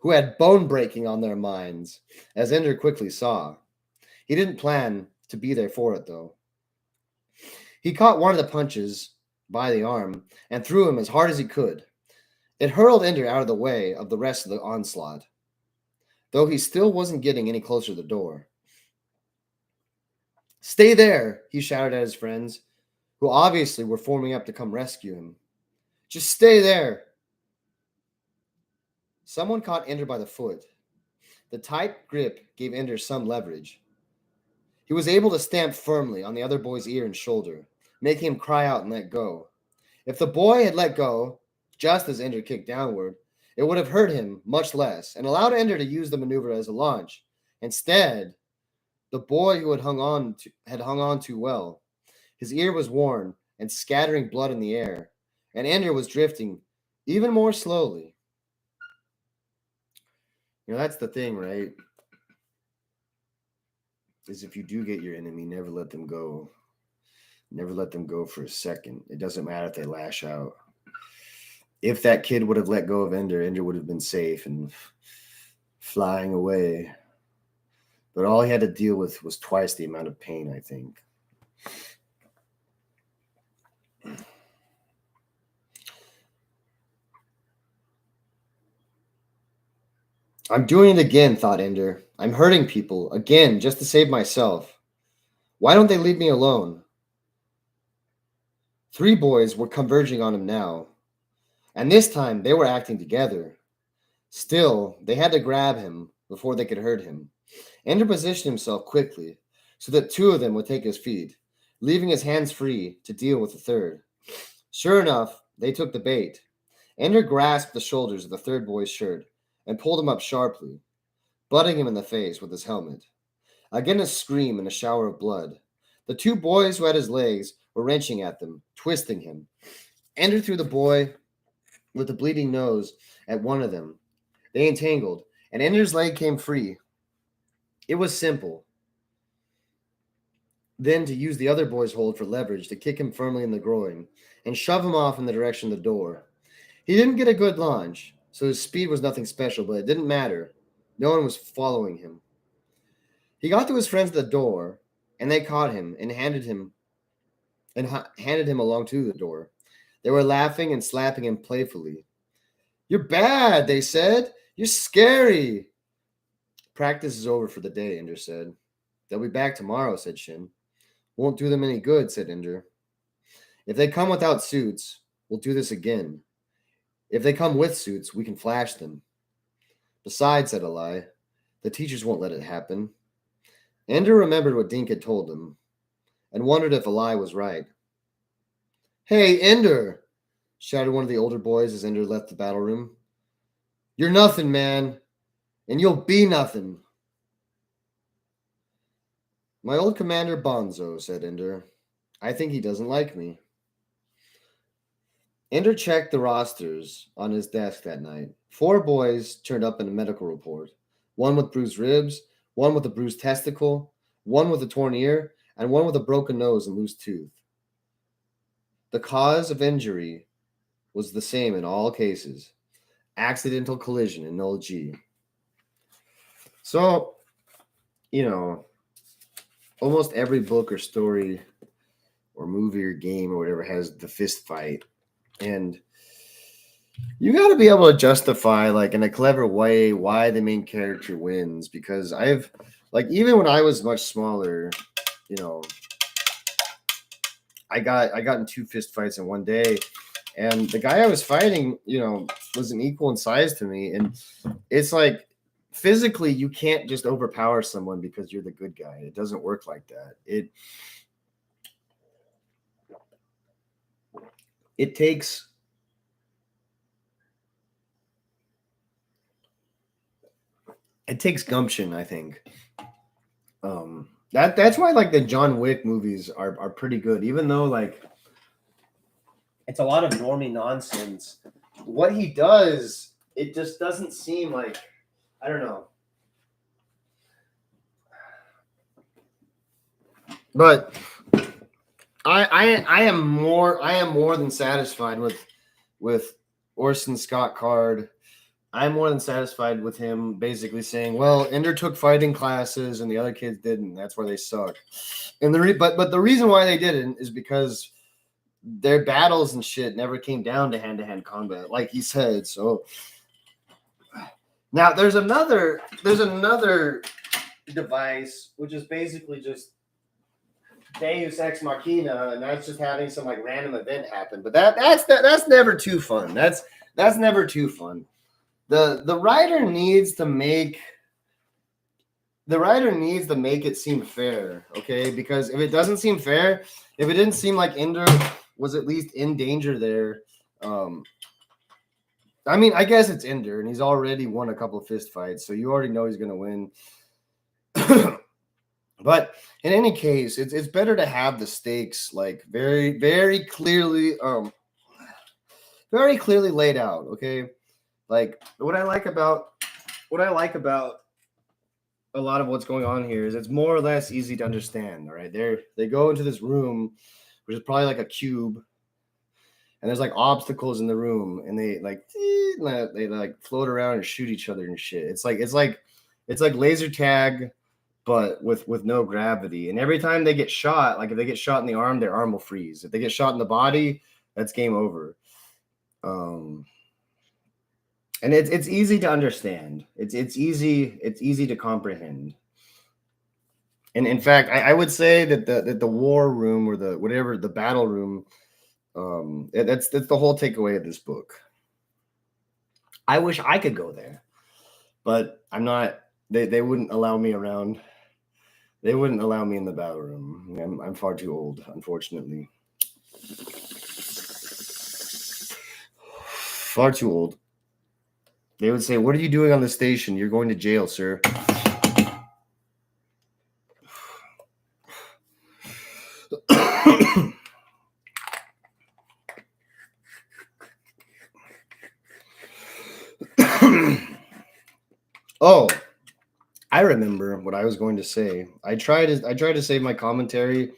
who had bone breaking on their minds, as Ender quickly saw. He didn't plan to be there for it, though. He caught one of the punches by the arm and threw him as hard as he could. It hurled Ender out of the way of the rest of the onslaught, though he still wasn't getting any closer to the door. "Stay there," he shouted at his friends, who obviously were forming up to come rescue him. "Just stay there." Someone caught Ender by the foot. The tight grip gave Ender some leverage. He was able to stamp firmly on the other boy's ear and shoulder, making him cry out and let go. If the boy had let go, just as Ender kicked downward, it would have hurt him much less and allowed Ender to use the maneuver as a launch. Instead, the boy who had hung on too well. His ear was worn and scattering blood in the air, and Ender was drifting even more slowly. That's the thing, right? Is if you do get your enemy, never let them go. Never let them go for a second. It doesn't matter if they lash out. If that kid would have let go of Ender, Ender would have been safe and flying away. But all he had to deal with was twice the amount of pain, I think. I'm doing it again, thought Ender. I'm hurting people, again, just to save myself. Why don't they leave me alone? 3 boys were converging on him now, and this time they were acting together. Still, they had to grab him before they could hurt him. Ender positioned himself quickly so that 2 of them would take his feet, leaving his hands free to deal with the third. Sure enough, they took the bait. Ender grasped the shoulders of the third boy's shirt and pulled him up sharply, butting him in the face with his helmet. Again a scream and a shower of blood. The 2 boys who had his legs were wrenching at them, twisting him. Ender threw the boy with the bleeding nose at one of them. They entangled, and Ender's leg came free. It was simple. Then to use the other boy's hold for leverage to kick him firmly in the groin and shove him off in the direction of the door. He didn't get a good launch, so his speed was nothing special, but it didn't matter. No one was following him. He got to his friends at the door, and they caught him and handed him along to the door. They were laughing and slapping him playfully. "You're bad," they said. "You're scary." "Practice is over for the day," Ender said. "They'll be back tomorrow," said Shin. "Won't do them any good," said Ender. "If they come without suits, we'll do this again. If they come with suits, we can flash them." "Besides," said Eli, "the teachers won't let it happen." Ender remembered what Dink had told him and wondered if Eli was right. "Hey, Ender!" shouted one of the older boys as Ender left the battle room. "You're nothing, man, and you'll be nothing." "My old commander Bonzo," said Ender. "I think he doesn't like me." Ender checked the rosters on his desk that night. 4 boys turned up in a medical report. 1 with bruised ribs, 1 with a bruised testicle, 1 with a torn ear, and 1 with a broken nose and loose tooth. The cause of injury was the same in all cases: accidental collision in null G. So, almost every book or story or movie or game or whatever has the fist fight. And you got to be able to justify, in a clever way, why the main character wins. Because even when I was much smaller, I got in 2 fist fights in one day, and the guy I was fighting, was an equal in size to me. And it's like, physically, you can't just overpower someone because you're the good guy. It doesn't work like that. It takes it takes gumption, I think. That's why like the John Wick movies are pretty good, even though like it's a lot of normie nonsense. What he does, it just doesn't seem like, I don't know. But I am more than satisfied with Orson Scott Card. I'm more than satisfied with him basically saying, well, Ender took fighting classes and the other kids didn't. That's why they suck. And but the reason why they didn't is because their battles and shit never came down to hand-to-hand combat, like he said. So now there's another device which is basically just Deus Ex Machina, and that's just having some like random event happen. But that's never too fun. That's never too fun. The writer needs to make it seem fair, okay? Because if it doesn't seem fair, if it didn't seem like Ender was at least in danger there, I mean, I guess it's Ender, and he's already won a couple of fist fights, so you already know he's gonna win. But in any case, it's better to have the stakes like very, very clearly laid out, okay? Like what I like about a lot of what's going on here is it's more or less easy to understand. All right, they go into this room, which is probably like a cube, and there's like obstacles in the room, and they like float around and shoot each other and shit. It's like laser tag, but with no gravity. And every time they get shot, like if they get shot in the arm, their arm will freeze. If they get shot in the body, that's game over. And it's easy to understand. It's easy to comprehend. And in fact, I would say that the war room or the battle room, that's the whole takeaway of this book. I wish I could go there, but I'm not. They wouldn't allow me around. They wouldn't allow me in the battle room. I'm far too old, unfortunately. Far too old. They would say, "What are you doing on the station? You're going to jail, sir." Oh, I remember what I was going to say. I try to save my commentary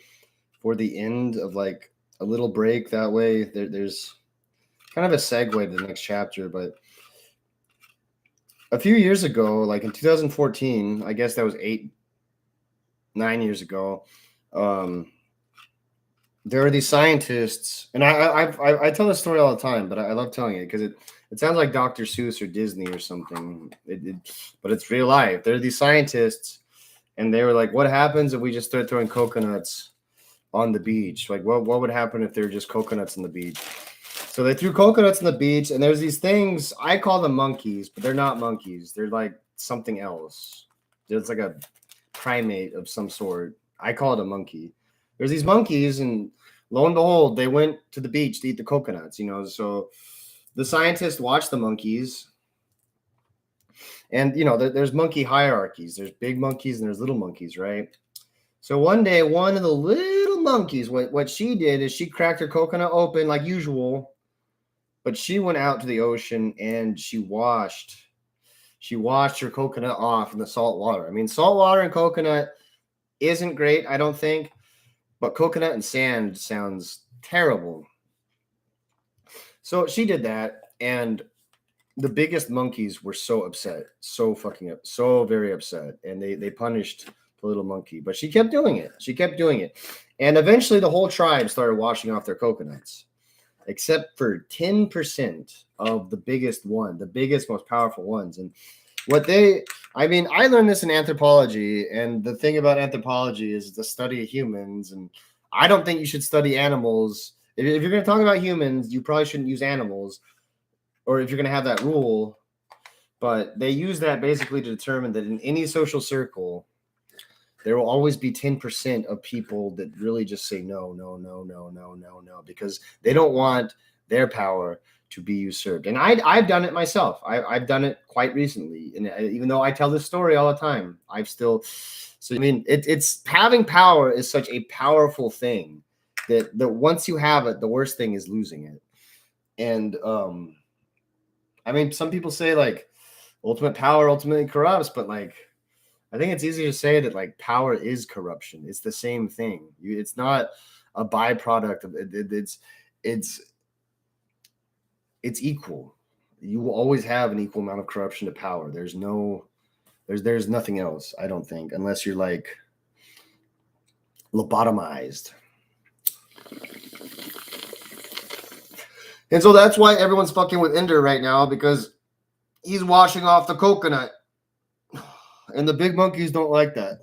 for the end of like a little break. That way, there's kind of a segue to the next chapter. But a few years ago, like in 2014, I guess that was 9 years ago. There are these scientists, and I tell this story all the time, but I love telling it because it sounds like Dr. Seuss or Disney or something. But it's real life. There are these scientists, and they were like, "What happens if we just start throwing coconuts on the beach? Like, what would happen if there were just coconuts on the beach?" So they threw coconuts on the beach, and there's these things. I call them monkeys, but they're not monkeys. They're like something else. It's like a primate of some sort. I call it a monkey. There's these monkeys, and lo and behold, they went to the beach to eat the coconuts. So the scientists watched the monkeys, and there's monkey hierarchies. There's big monkeys and there's little monkeys, right? So one day, one of the little monkeys, what she did is she cracked her coconut open like usual, but she went out to the ocean and she washed her coconut off in the salt water. I mean, salt water and coconut isn't great, I don't think, but coconut and sand sounds terrible. So she did that, and the biggest monkeys were so upset, so very upset, and they punished the little monkey. But she kept doing it. And eventually the whole tribe started washing off their coconuts, except for 10% of the biggest most powerful ones. And I learned this in anthropology, and the thing about anthropology is the study of humans, and I don't think you should study animals. If you're going to talk about humans, you probably shouldn't use animals, or if you're going to have that rule. But they use that basically to determine that in any social circle, there will always be 10% of people that really just say no, because they don't want their power to be usurped. And I've done it myself. I've done it quite recently. And even though I tell this story all the time, I've still. So I mean, it's having power is such a powerful thing that once you have it, the worst thing is losing it. And I mean, some people say like ultimate power ultimately corrupts, but like I think it's easier to say that like power is corruption. It's the same thing. It's not a byproduct of it. It's equal. You will always have an equal amount of corruption to power. There's nothing else, I don't think, unless you're like lobotomized. And so that's why everyone's fucking with Ender right now, because he's washing off the coconut. And the big monkeys don't like that.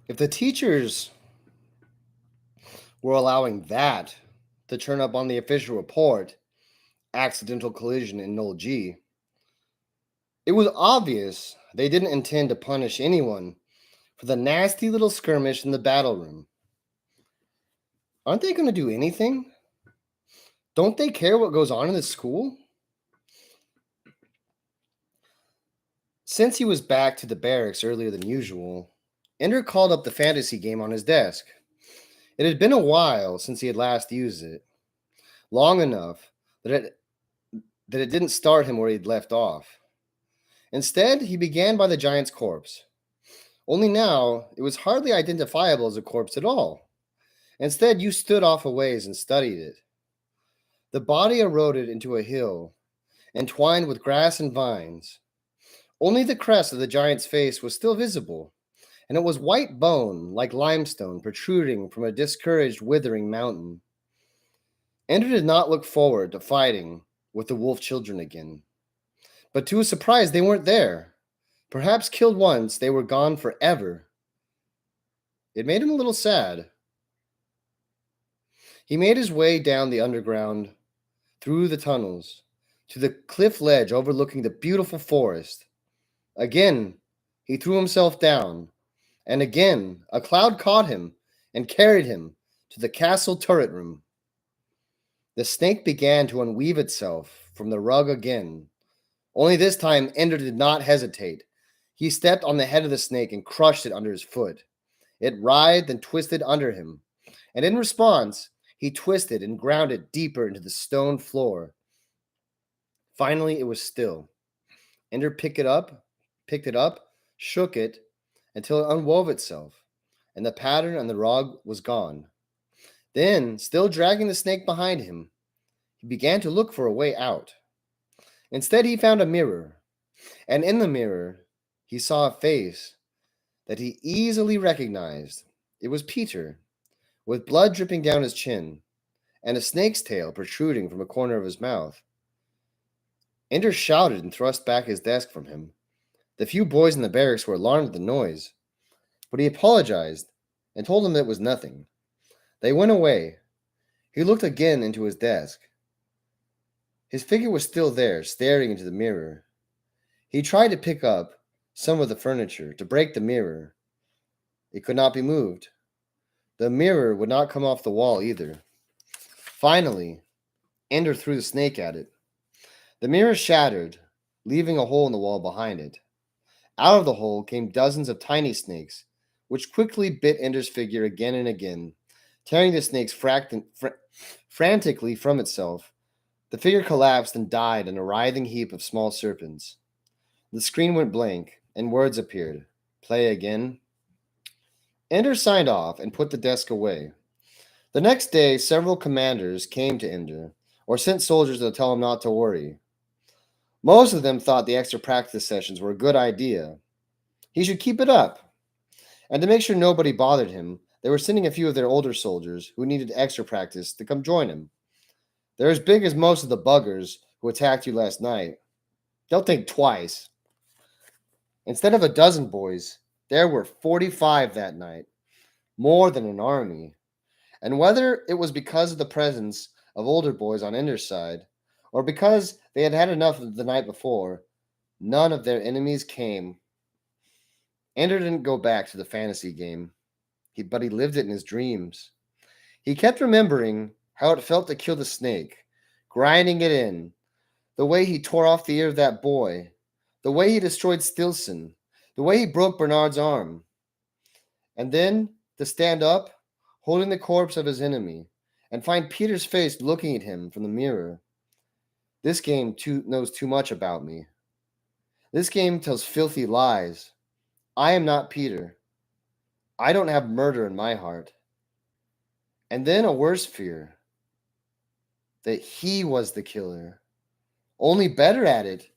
If the teachers were allowing that to turn up on the official report, accidental collision in Null G, it was obvious they didn't intend to punish anyone for the nasty little skirmish in the battle room. Aren't they going to do anything? Don't they care what goes on in the school? Since he was back to the barracks earlier than usual, Ender called up the fantasy game on his desk. It had been a while since he had last used it, long enough that it didn't start him where he'd left off. Instead, he began by the giant's corpse. Only now, it was hardly identifiable as a corpse at all. Instead, you stood off a ways and studied it. The body eroded into a hill, entwined with grass and vines. Only the crest of the giant's face was still visible, and it was white bone, like limestone, protruding from a discouraged, withering mountain. Ender did not look forward to fighting with the wolf children again. But to his surprise, they weren't there. Perhaps killed once, they were gone forever. It made him a little sad. He made his way down the underground, through the tunnels, to the cliff ledge overlooking the beautiful forest. Again, he threw himself down, and again a cloud caught him and carried him to the castle turret room. The snake began to unweave itself from the rug again. Only this time, Ender did not hesitate. He stepped on the head of the snake and crushed it under his foot. It writhed and twisted under him, and in response, he twisted and ground it deeper into the stone floor. Finally, it was still. Ender picked it up, shook it, until it unwove itself, and the pattern on the rug was gone. Then, still dragging the snake behind him, he began to look for a way out. Instead, he found a mirror, and in the mirror, he saw a face that he easily recognized. It was Peter, with blood dripping down his chin, and a snake's tail protruding from a corner of his mouth. Ender shouted and thrust back his desk from him. The few boys in the barracks were alarmed at the noise, but he apologized and told them that it was nothing. They went away. He looked again into his desk. His figure was still there, staring into the mirror. He tried to pick up some of the furniture, to break the mirror. It could not be moved. The mirror would not come off the wall either. Finally, Ender threw the snake at it. The mirror shattered, leaving a hole in the wall behind it. Out of the hole came dozens of tiny snakes, which quickly bit Ender's figure again and again, tearing the snakes frantically from itself. The figure collapsed and died in a writhing heap of small serpents. The screen went blank, and words appeared. Play again. Ender signed off and put the desk away. The next day, several commanders came to Ender, or sent soldiers to tell him not to worry. Most of them thought the extra practice sessions were a good idea. He should keep it up. And to make sure nobody bothered him, they were sending a few of their older soldiers who needed extra practice to come join him. They're as big as most of the buggers who attacked you last night. They'll think twice. Instead of a dozen boys, there were 45 that night, more than an army. And whether it was because of the presence of older boys on Ender's side, or because they had had enough of the night before, none of their enemies came. Ender didn't go back to the fantasy game, but he lived it in his dreams. He kept remembering how it felt to kill the snake, grinding it in, the way he tore off the ear of that boy, the way he destroyed Stilson, the way he broke Bernard's arm. And then to stand up, holding the corpse of his enemy, and find Peter's face looking at him from the mirror. This game knows too much about me. This game tells filthy lies. I am not Peter. I don't have murder in my heart. And then a worse fear, that he was the killer, only better at it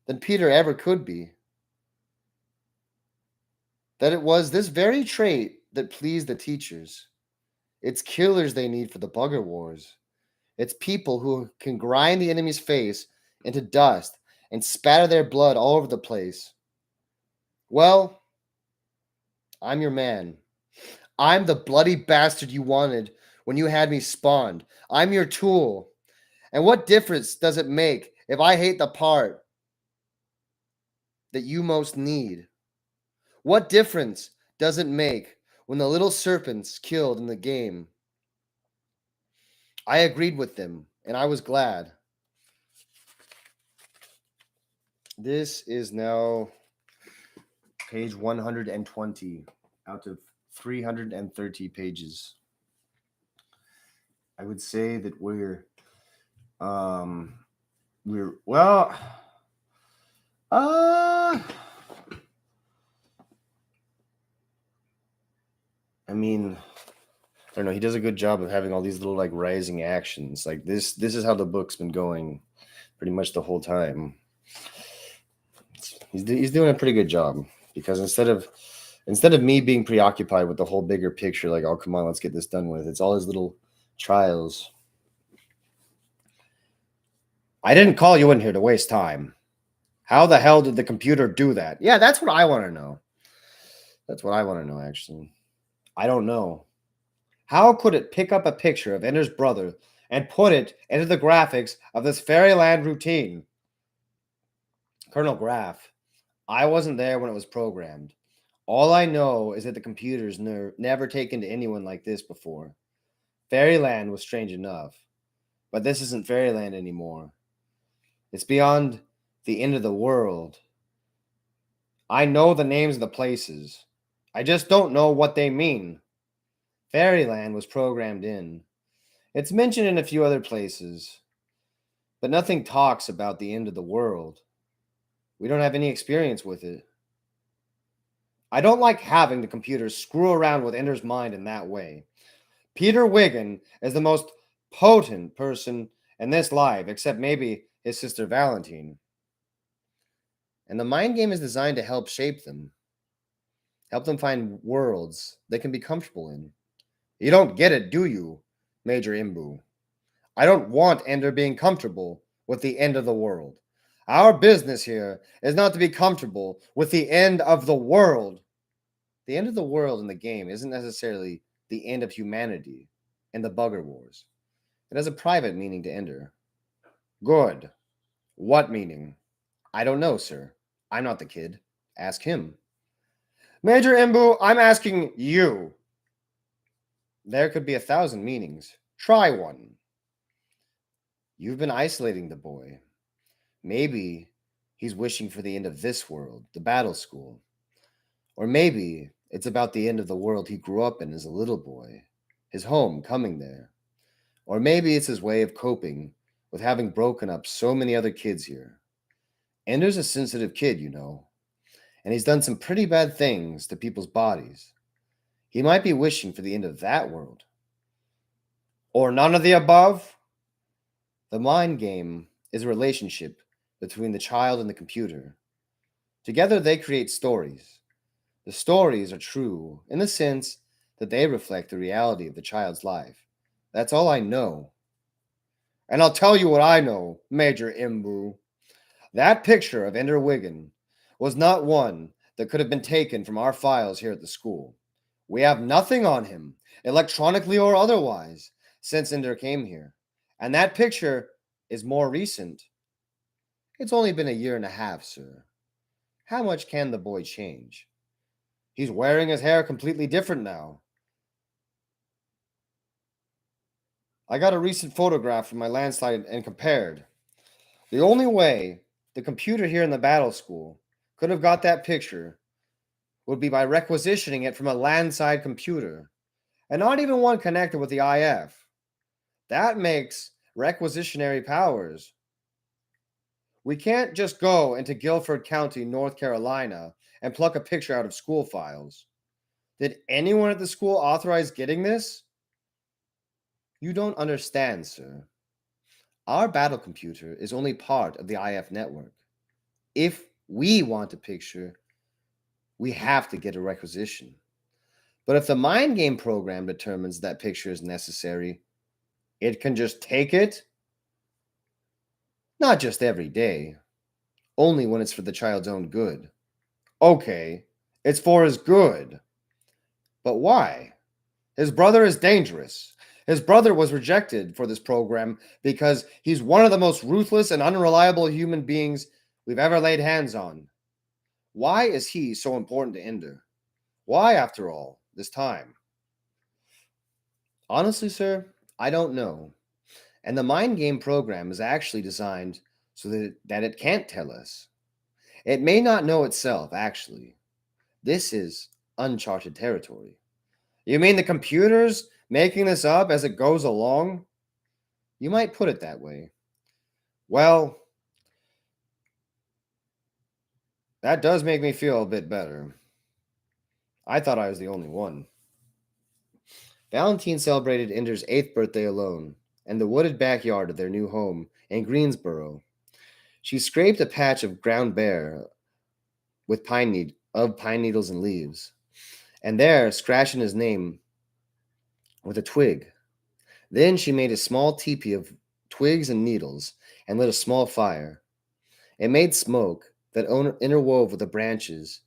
than Peter ever could be. That it was this very trait that pleased the teachers. It's killers they need for the bugger wars. It's people who can grind the enemy's face into dust and spatter their blood all over the place. Well, I'm your man. I'm the bloody bastard you wanted when you had me spawned. I'm your tool. And what difference does it make if I hate the part that you most need? What difference does it make when the little serpent's killed in the game? I agreed with them, and I was glad. This is now page 120 out of 330 pages. I would say that we're well, I mean, I don't know. He does a good job of having all these little like rising actions. Like this is how the book's been going pretty much the whole time. He's doing a pretty good job, because instead of me being preoccupied with the whole bigger picture, like, oh, come on, let's get this done with, it's all his little trials. I didn't call you in here to waste time. How the hell did the computer do that? Yeah, that's what I want to know. That's what I want to know, actually. I don't know. How could it pick up a picture of Ender's brother and put it into the graphics of this Fairyland routine? Colonel Graff, I wasn't there when it was programmed. All I know is that the computer's never taken to anyone like this before. Fairyland was strange enough, but this isn't Fairyland anymore. It's beyond the end of the world. I know the names of the places. I just don't know what they mean. Fairyland was programmed in. It's mentioned in a few other places, but nothing talks about the end of the world. We don't have any experience with it. I don't like having the computers screw around with Ender's mind in that way. Peter Wiggin is the most potent person in this life, except maybe his sister Valentine. And the mind game is designed to help shape them. Help them find worlds they can be comfortable in. You don't get it, do you, Major Imbu? I don't want Ender being comfortable with the end of the world. Our business here is not to be comfortable with the end of the world. The end of the world in the game isn't necessarily the end of humanity in the Bugger Wars. It has a private meaning to Ender. Good. What meaning? I don't know, sir. I'm not the kid. Ask him. Major Imbu, I'm asking you. There could be 1,000 meanings. Try one. You've been isolating the boy. Maybe he's wishing for the end of this world, the battle school. Or maybe it's about the end of the world he grew up in as a little boy, his home coming there. Or maybe it's his way of coping with having broken up so many other kids here. Ender's a sensitive kid, you know, and he's done some pretty bad things to people's bodies. He might be wishing for the end of that world. Or none of the above? The mind game is a relationship between the child and the computer. Together they create stories. The stories are true in the sense that they reflect the reality of the child's life. That's all I know. And I'll tell you what I know, Major Imbu. That picture of Ender Wiggin was not one that could have been taken from our files here at the school. We have nothing on him, electronically or otherwise, since Ender came here. And that picture is more recent. It's only been a year and a half, sir. How much can the boy change? He's wearing his hair completely different now. I got a recent photograph from my landslide and compared. The only way the computer here in the battle school could have got that picture would be by requisitioning it from a landside computer, and not even one connected with the IF. That makes requisitionary powers. We can't just go into Guilford County, North Carolina, and pluck a picture out of school files. Did anyone at the school authorize getting this? You don't understand, sir. Our battle computer is only part of the IF network. If we want a picture, we have to get a requisition. But if the mind game program determines that picture is necessary, it can just take it. Not just every day, only when it's for the child's own good. Okay, it's for his good. But why? His brother is dangerous. His brother was rejected for this program because he's one of the most ruthless and unreliable human beings we've ever laid hands on. Why is he so important to Ender? Why, after all, this time? Honestly, sir, I don't know. And the mind game program is actually designed so that it can't tell us. It may not know itself, actually. This is uncharted territory. You mean the computer's making this up as it goes along? You might put it that way. Well, that does make me feel a bit better. I thought I was the only one. Valentine celebrated Ender's 8th birthday alone in the wooded backyard of their new home in Greensboro. She scraped a patch of ground bare with pine needles and leaves, and there scratching his name with a twig. Then she made a small teepee of twigs and needles and lit a small fire. It made smoke that interwove with the branches.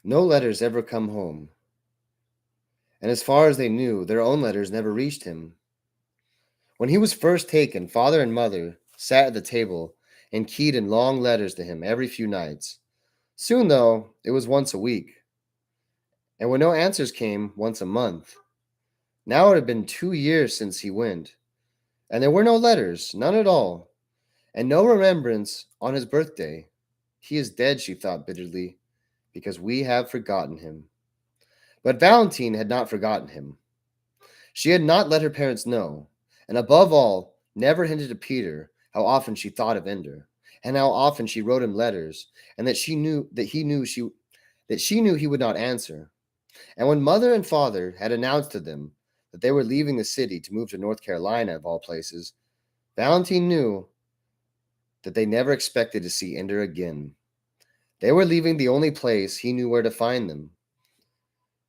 No letters ever come home, and as far as they knew, their own letters never reached him. When he was first taken, father and mother sat at the table and keyed in long letters to him every few nights. Soon, though, it was once a week, and when no answers came, once a month. Now it had been 2 years since he went, and there were no letters, none at all, and no remembrance on his birthday. He is dead, she thought bitterly, because we have forgotten him. But Valentine had not forgotten him. She had not let her parents know, and above all, never hinted to Peter how often she thought of Ender, and how often she wrote him letters, and that she knew he would not answer. And when mother and father had announced to them that they were leaving the city to move to North Carolina, of all places, Valentine knew that they never expected to see Ender again. They were leaving the only place he knew where to find them.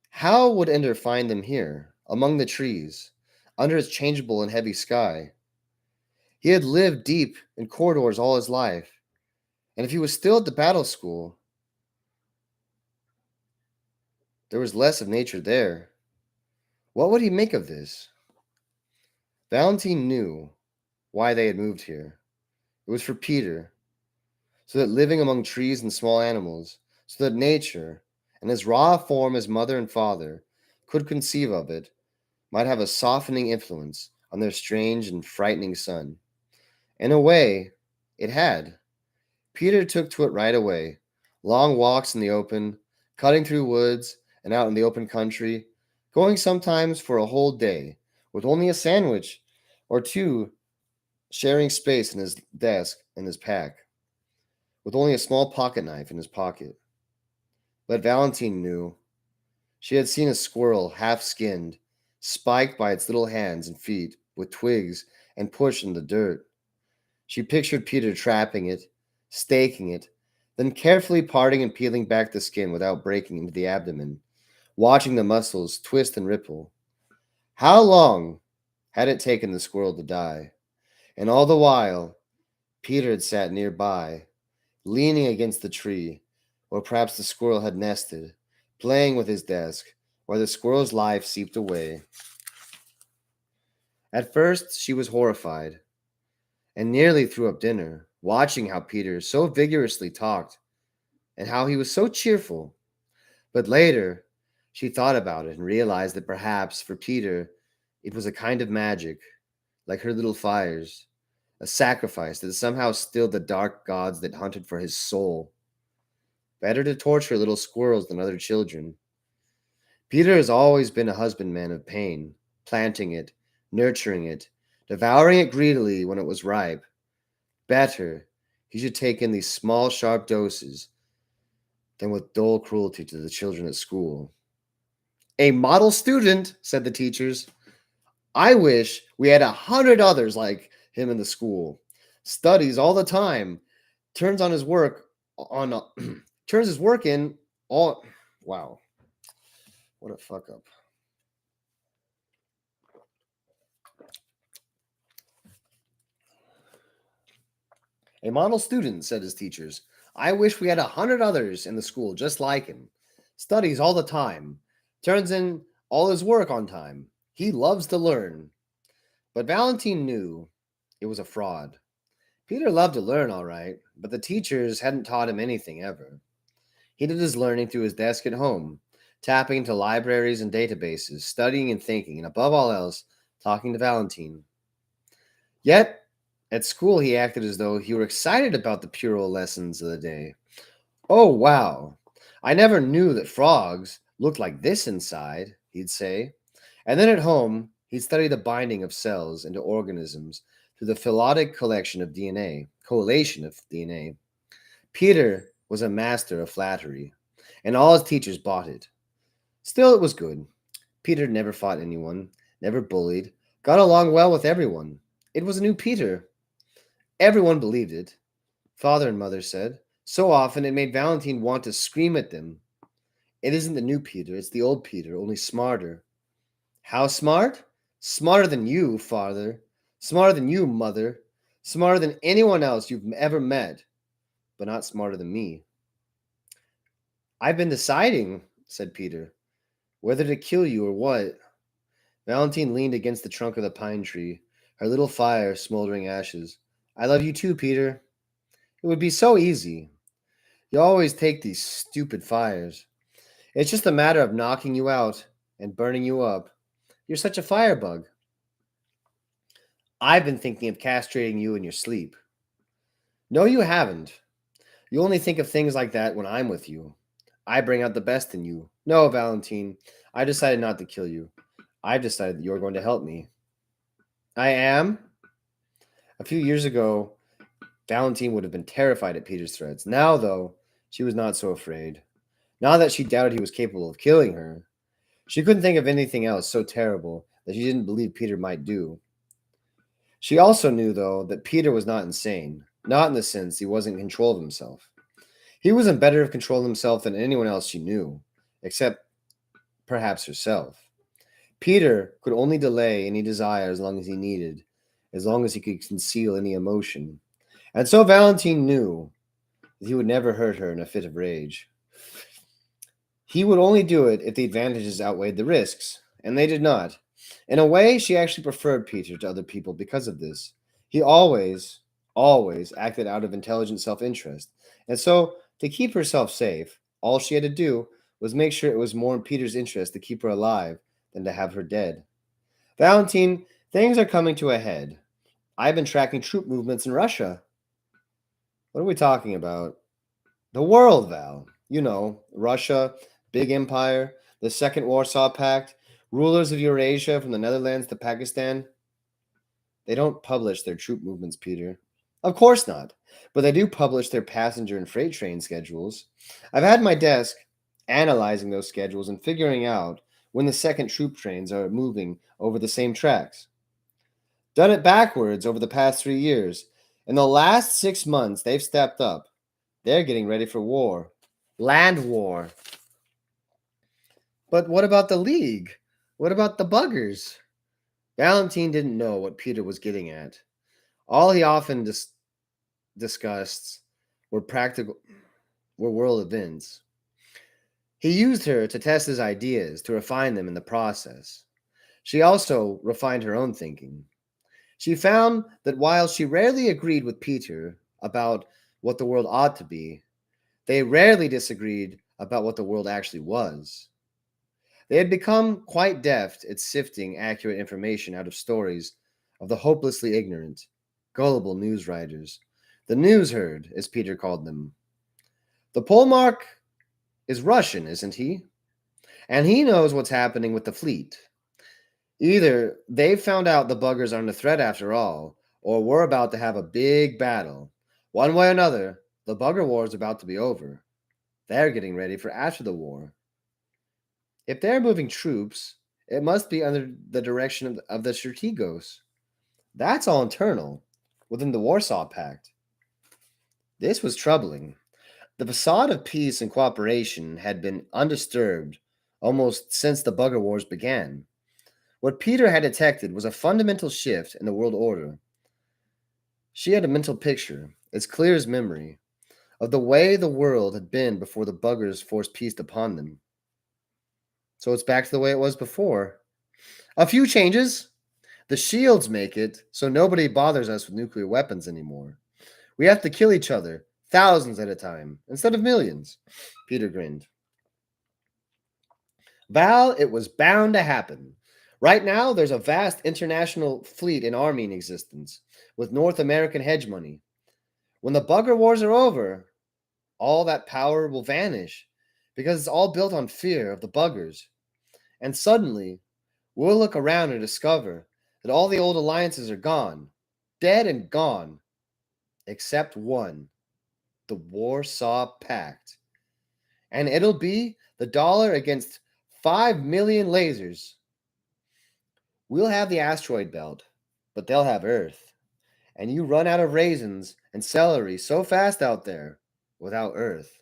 How would Ender find them here, among the trees, under its changeable and heavy sky? He had lived deep in corridors all his life, and if he was still at the battle school, there was less of nature there. What would he make of this? Valentine knew why they had moved here. It was for Peter, so that living among trees and small animals, so that nature, in as raw a form as mother and father could conceive of it, might have a softening influence on their strange and frightening son. In a way, it had. Peter took to it right away. Long walks in the open, cutting through woods and out in the open country, going sometimes for a whole day, with only a sandwich or two sharing space in his desk and his pack, with only a small pocket knife in his pocket. But Valentine knew. She had seen a squirrel half-skinned, spiked by its little hands and feet with twigs and pushed in the dirt. She pictured Peter trapping it, staking it, then carefully parting and peeling back the skin without breaking into the abdomen, watching the muscles twist and ripple. How long had it taken the squirrel to die? And all the while, Peter had sat nearby, leaning against the tree, or perhaps the squirrel had nested, playing with his desk, where the squirrel's life seeped away. At first, she was horrified and nearly threw up dinner, watching how Peter so vigorously talked and how he was so cheerful. But later, she thought about it and realized that perhaps for Peter, it was a kind of magic, like her little fires, a sacrifice that somehow stilled the dark gods that hunted for his soul. Better to torture little squirrels than other children. Peter has always been a husbandman of pain, planting it, nurturing it, devouring it greedily when it was ripe. Better he should take in these small, sharp doses than with dull cruelty to the children at school. A model student, said the teachers. I wish we had 100 others like him in the school. Studies all the time, turns on his work on turns his work in all. Wow, what a fuck up. A model student, said his teachers. I wish we had 100 others in the school just like him. Studies all the time, turns in all his work on time. He loves to learn. But Valentine knew it was a fraud. Peter loved to learn, all right, but the teachers hadn't taught him anything ever. He did his learning through his desk at home, tapping into libraries and databases, studying and thinking, and above all else, talking to Valentine. Yet, at school, he acted as though he were excited about the puerile lessons of the day. Oh, wow, I never knew that frogs looked like this inside, he'd say. And then at home, he'd study the binding of cells into organisms through the phylotic collection of DNA, collation of DNA. Peter was a master of flattery, and all his teachers bought it. Still, it was good. Peter never fought anyone, never bullied, got along well with everyone. It was a new Peter. Everyone believed it. Father and mother said. So often it made Valentine want to scream at them. It isn't the new Peter, it's the old Peter, only smarter. How smart? Smarter than you, father. Smarter than you, mother. Smarter than anyone else you've ever met, but not smarter than me. I've been deciding, said Peter, whether to kill you or what. Valentine leaned against the trunk of the pine tree, her little fire smoldering ashes. I love you too, Peter. It would be so easy. You always take these stupid fires. It's just a matter of knocking you out and burning you up. You're such a firebug. I've been thinking of castrating you in your sleep. No, you haven't. You only think of things like that when I'm with you. I bring out the best in you. No, Valentine, I decided not to kill you. I've decided that you're going to help me. I am? A few years ago, Valentine would have been terrified at Peter's threats. Now, though, she was not so afraid. Not that she doubted he was capable of killing her. She couldn't think of anything else so terrible that she didn't believe Peter might do. She also knew, though, that Peter was not insane, not in the sense he wasn't in control of himself. He was in better control of himself than anyone else she knew, except perhaps herself. Peter could only delay any desire as long as he needed, as long as he could conceal any emotion. And so Valentine knew that he would never hurt her in a fit of rage. He would only do it if the advantages outweighed the risks, and they did not. In a way, she actually preferred Peter to other people because of this. He always acted out of intelligent self-interest. And so, to keep herself safe, all she had to do was make sure it was more in Peter's interest to keep her alive than to have her dead. Valentine, things are coming to a head. I've been tracking troop movements in Russia. What are we talking about? The world, Val. You know, Russia, big empire, the Second Warsaw Pact, rulers of Eurasia from the Netherlands to Pakistan. They don't publish their troop movements, Peter. Of course not, but they do publish their passenger and freight train schedules. I've had my desk analyzing those schedules and figuring out when the second troop trains are moving over the same tracks. Done it backwards over the past 3 years. In the last 6 months, they've stepped up. They're getting ready for war. Land war. But what about the League? What about the buggers? Valentine didn't know what Peter was getting at. All he often discussed were were world events. He used her to test his ideas, to refine them in the process. She also refined her own thinking. She found that while she rarely agreed with Peter about what the world ought to be, they rarely disagreed about what the world actually was. They had become quite deft at sifting accurate information out of stories of the hopelessly ignorant, gullible news writers, the news herd, as Peter called them. The Polemarch is Russian, isn't he? And he knows what's happening with the fleet. Either they've found out the buggers aren't a threat after all, or we're about to have a big battle. One way or another, the bugger war is about to be over. They're getting ready for after the war. If they're moving troops, it must be under the direction of the Strategos. That's all internal, within the Warsaw Pact. This was troubling. The facade of peace and cooperation had been undisturbed almost since the bugger wars began. What Peter had detected was a fundamental shift in the world order. She had a mental picture, as clear as memory, of the way the world had been before the buggers forced peace upon them. So it's back to the way it was before. A few changes. The shields make it so nobody bothers us with nuclear weapons anymore. We have to kill each other, thousands at a time, instead of millions. Peter grinned. Val, it was bound to happen. Right now, there's a vast international fleet and army in existence, with North American hegemony. When the bugger wars are over, all that power will vanish, because it's all built on fear of the buggers. And suddenly, we'll look around and discover that all the old alliances are gone, dead and gone, except one, the Warsaw Pact. And it'll be the dollar against 5 million lasers. We'll have the asteroid belt, but they'll have Earth. And you run out of raisins and celery so fast out there without Earth.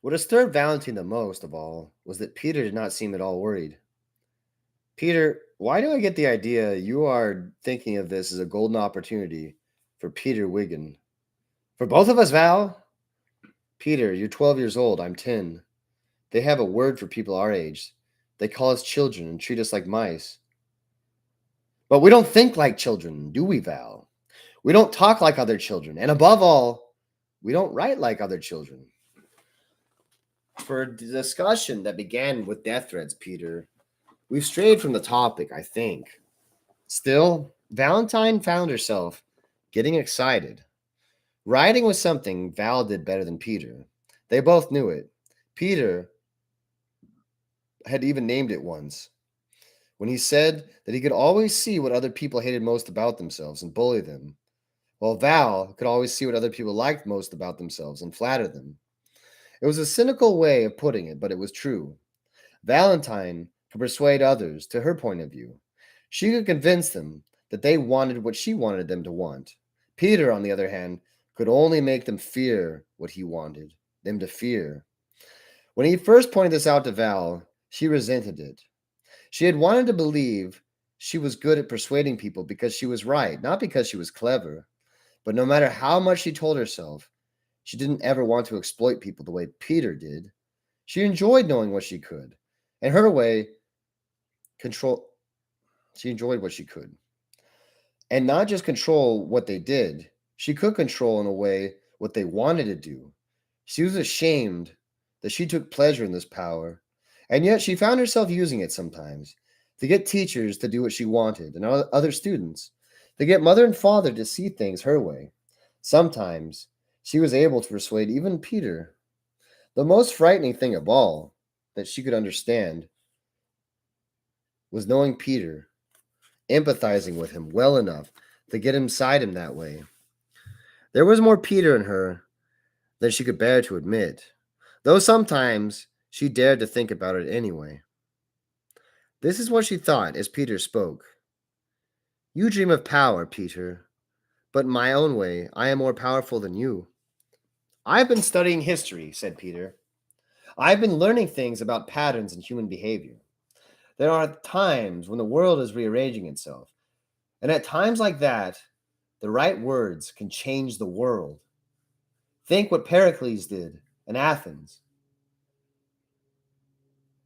What disturbed Valentine the most of all was that Peter did not seem at all worried. Peter, why do I get the idea you are thinking of this as a golden opportunity for Peter Wiggin? For both of us, Val? Peter, you're 12 years old. I'm 10. They have a word for people our age. They call us children and treat us like mice. But we don't think like children, do we, Val? We don't talk like other children. And above all, we don't write like other children. For a discussion that began with death threats, Peter, we've strayed from the topic, I think. Still, Valentine found herself getting excited. Writing was something Val did better than Peter. They both knew it. Peter had even named it once, when he said that he could always see what other people hated most about themselves and bully them, while Val could always see what other people liked most about themselves and flatter them. It was a cynical way of putting it, but it was true. Valentine could persuade others to her point of view. She could convince them that they wanted what she wanted them to want. Peter, on the other hand, could only make them fear what he wanted them to fear. When he first pointed this out to Val, she resented it. She had wanted to believe she was good at persuading people because she was right, not because she was clever. But no matter how much she told herself, she didn't ever want to exploit people the way Peter did. She enjoyed knowing what she could. In her way, she enjoyed what she could. And not just control what they did, she could control in a way what they wanted to do. She was ashamed that she took pleasure in this power, and yet she found herself using it sometimes to get teachers to do what she wanted and other students, to get mother and father to see things her way. Sometimes she was able to persuade even Peter. The most frightening thing of all that she could understand was knowing Peter, empathizing with him well enough to get inside him that way. There was more Peter in her than she could bear to admit, though sometimes she dared to think about it anyway. This is what she thought as Peter spoke. You dream of power, Peter, but in my own way, I am more powerful than you. I've been studying history, said Peter. I've been learning things about patterns in human behavior. There are times when the world is rearranging itself, And at times like that, the right words can change the world. Think what Pericles did in Athens.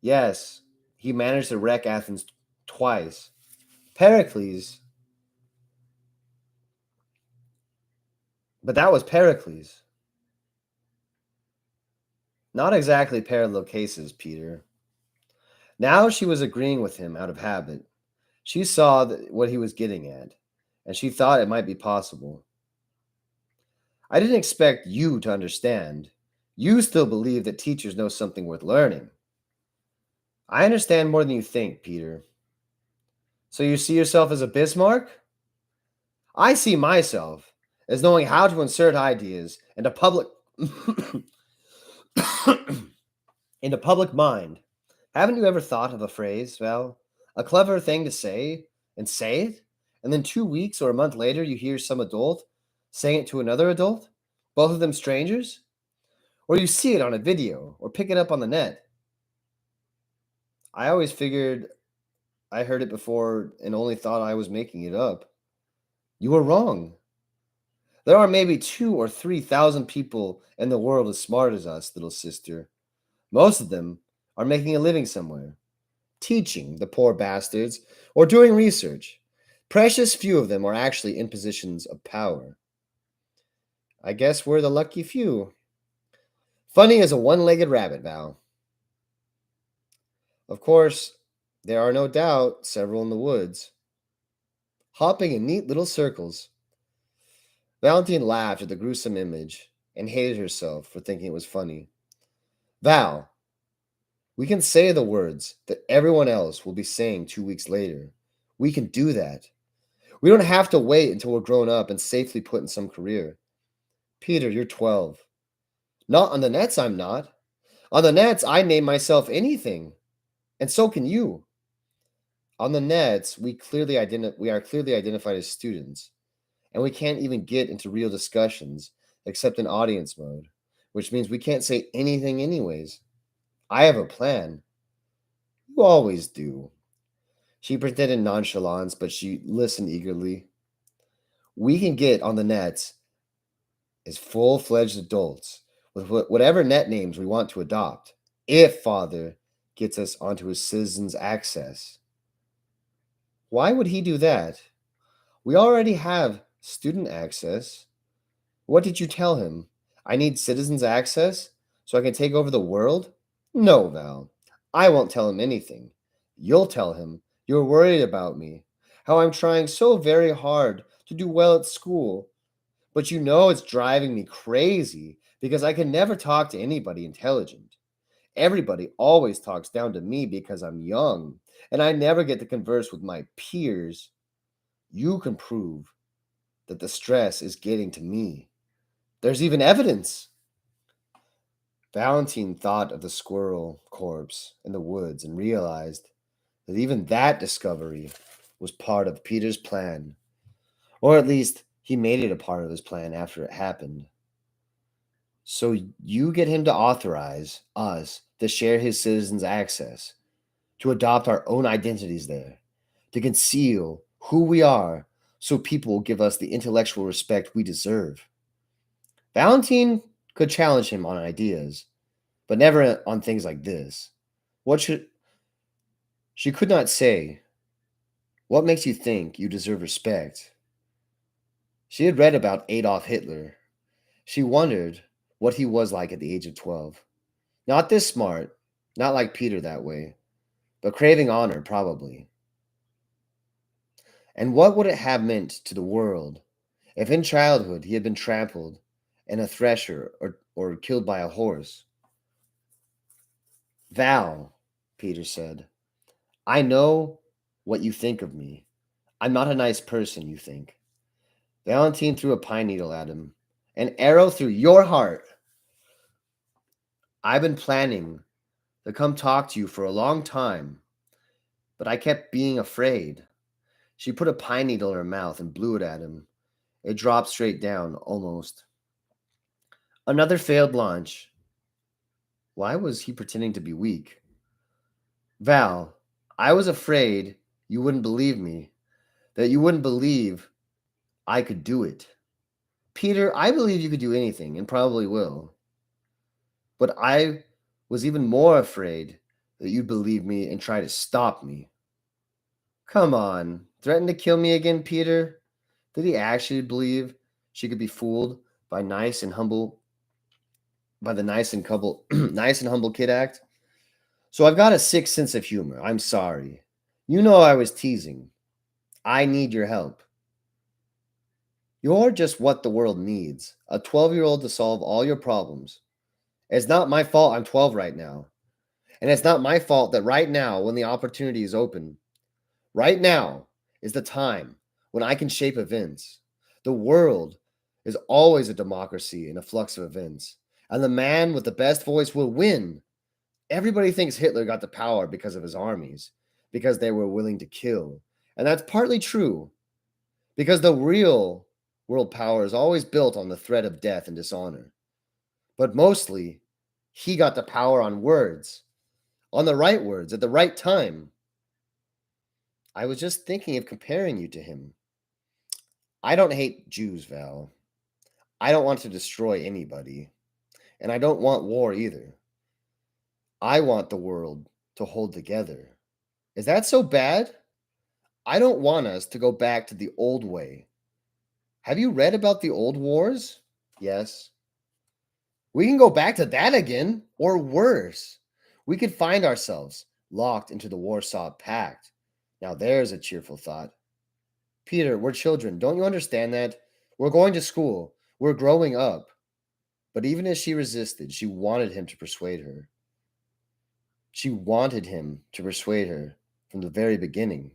Yes, he managed to wreck Athens twice. Pericles, but that was Pericles. Not exactly parallel cases, Peter. Now she was agreeing with him out of habit. She saw what he was getting at, and she thought it might be possible. I didn't expect you to understand. You still believe that teachers know something worth learning. I understand more than you think, Peter. So you see yourself as a Bismarck? I see myself as knowing how to insert ideas into public into public mind. Haven't you ever thought of a phrase, Val? A clever thing to say it, and then 2 weeks or a month later you hear some adult saying it to another adult, both of them strangers? Or you see it on a video or pick it up on the net. I always figured I heard it before and only thought I was making it up. You were wrong. There are maybe 2 or 3 thousand people in the world as smart as us, little sister. Most of them are making a living somewhere, teaching the poor bastards or doing research. Precious few of them are actually in positions of power. I guess we're the lucky few. Funny as a one-legged rabbit, Val. Of course, there are no doubt several in the woods, hopping in neat little circles. Valentine laughed at the gruesome image and hated herself for thinking it was funny. Val, we can say the words that everyone else will be saying 2 weeks later. We can do that. We don't have to wait until we're grown up and safely put in some career. Peter, you're 12. Not on the nets, I'm not. On the nets, I name myself anything. And so can you. On the nets, we are clearly identified as students, and we can't even get into real discussions except in audience mode, which means we can't say anything anyways. I have a plan. You always do. She pretended nonchalance, but she listened eagerly. We can get on the nets as full-fledged adults with whatever net names we want to adopt, if Father gets us onto his citizens' access. Why would he do that? We already have student access. What did you tell him? I need citizens' access so I can take over the world? No, Val. I won't tell him anything. You'll tell him you're worried about me, how I'm trying so very hard to do well at school. But you know it's driving me crazy because I can never talk to anybody intelligent. Everybody always talks down to me because I'm young, and I never get to converse with my peers. You can prove that the stress is getting to me. There's even evidence. Valentine thought of the squirrel corpse in the woods and realized that even that discovery was part of Peter's plan, or at least he made it a part of his plan after it happened. So you get him to authorize us to share his citizens' access, to adopt our own identities there, to conceal who we are so people will give us the intellectual respect we deserve. Valentine could challenge him on ideas, but never on things like this. What should she could not say, what makes you think you deserve respect? She had read about Adolf Hitler. She wondered what he was like at the age of 12. Not this smart, not like Peter that way, but craving honor, probably. And what would it have meant to the world if in childhood he had been trampled in a thresher or killed by a horse? Val, Peter said, I know what you think of me. I'm not a nice person, you think. Valentine threw a pine needle at him. An arrow through your heart. I've been planning to come talk to you for a long time, but I kept being afraid. She put a pine needle in her mouth and blew it at him. It dropped straight down, almost. Another failed launch. Why was he pretending to be weak? Val, I was afraid you wouldn't believe me, that you wouldn't believe I could do it. Peter, I believe you could do anything and probably will. But I was even more afraid that you'd believe me and try to stop me. Come on, threaten to kill me again, Peter? Did he actually believe she could be fooled by the nice and humble kid act? So I've got a sick sense of humor. I'm sorry. You know I was teasing. I need your help. You're just what the world needs. A 12-year-old to solve all your problems. It's not my fault I'm 12 right now. And it's not my fault that right now, when the opportunity is open, right now is the time when I can shape events. The world is always a democracy in a flux of events. And the man with the best voice will win. Everybody thinks Hitler got the power because of his armies, because they were willing to kill. And that's partly true, because the real world power is always built on the threat of death and dishonor. But mostly, he got the power on words, on the right words, at the right time. I was just thinking of comparing you to him. I don't hate Jews, Val. I don't want to destroy anybody. And I don't want war either. I want the world to hold together. Is that so bad? I don't want us to go back to the old way. Have you read about the old wars? Yes. We can go back to that again, or worse. We could find ourselves locked into the Warsaw Pact. Now there's a cheerful thought. Peter, we're children. Don't you understand that? We're going to school. We're growing up. But even as she resisted, she wanted him to persuade her. She wanted him to persuade her from the very beginning.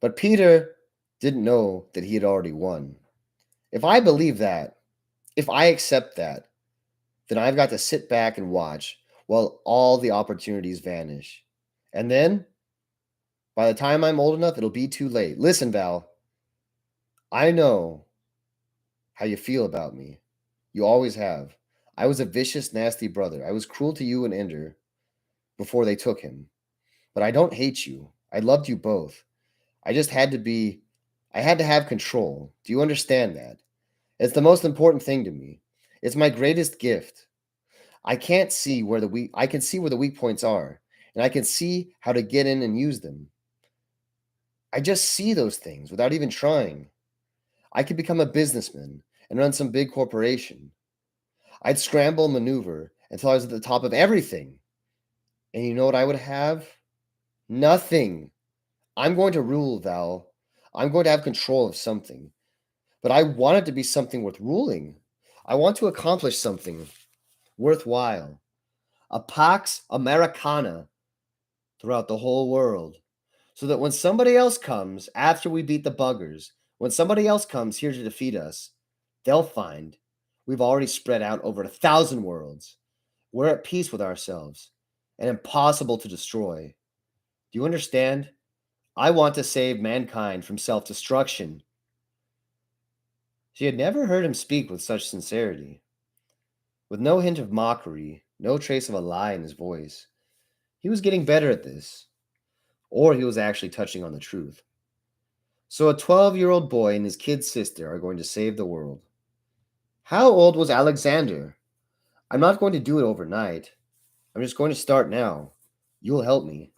But Peter didn't know that he had already won. If I believe that, if I accept that, then I've got to sit back and watch while all the opportunities vanish. And then, by the time I'm old enough, it'll be too late. Listen, Val, I know how you feel about me. You always have. I was a vicious, nasty brother. I was cruel to you and Ender before they took him. But I don't hate you. I loved you both. I just had to be, I had to have control. Do you understand that? It's the most important thing to me. It's my greatest gift. I can see where the weak points are, and I can see how to get in and use them. I just see those things without even trying. I could become a businessman and run some big corporation. I'd scramble and maneuver until I was at the top of everything. And you know what I would have? Nothing. I'm going to rule, Val. I'm going to have control of something. But I want it to be something worth ruling. I want to accomplish something worthwhile. A Pax Americana throughout the whole world. So that when somebody else comes after we beat the buggers, when somebody else comes here to defeat us, they'll find we've already spread out over 1,000 worlds. We're at peace with ourselves and impossible to destroy. Do you understand? I want to save mankind from self-destruction. She had never heard him speak with such sincerity. With no hint of mockery, no trace of a lie in his voice. He was getting better at this. Or he was actually touching on the truth. So a 12-year-old boy and his kid sister are going to save the world. How old was Alexander? I'm not going to do it overnight. I'm just going to start now. You'll help me.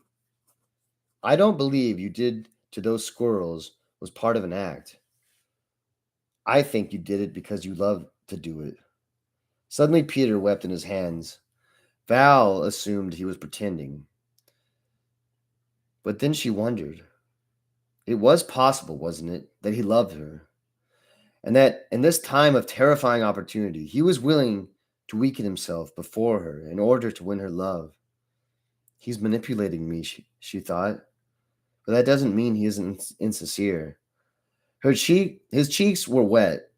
I don't believe you did to those squirrels was part of an act. I think you did it because you love to do it. Suddenly Peter wept in his hands. Val assumed he was pretending. But then she wondered. It was possible, wasn't it, that he loved her? And that in this time of terrifying opportunity, he was willing to weaken himself before her in order to win her love. He's manipulating me, she thought. But that doesn't mean he isn't insincere. His cheeks were wet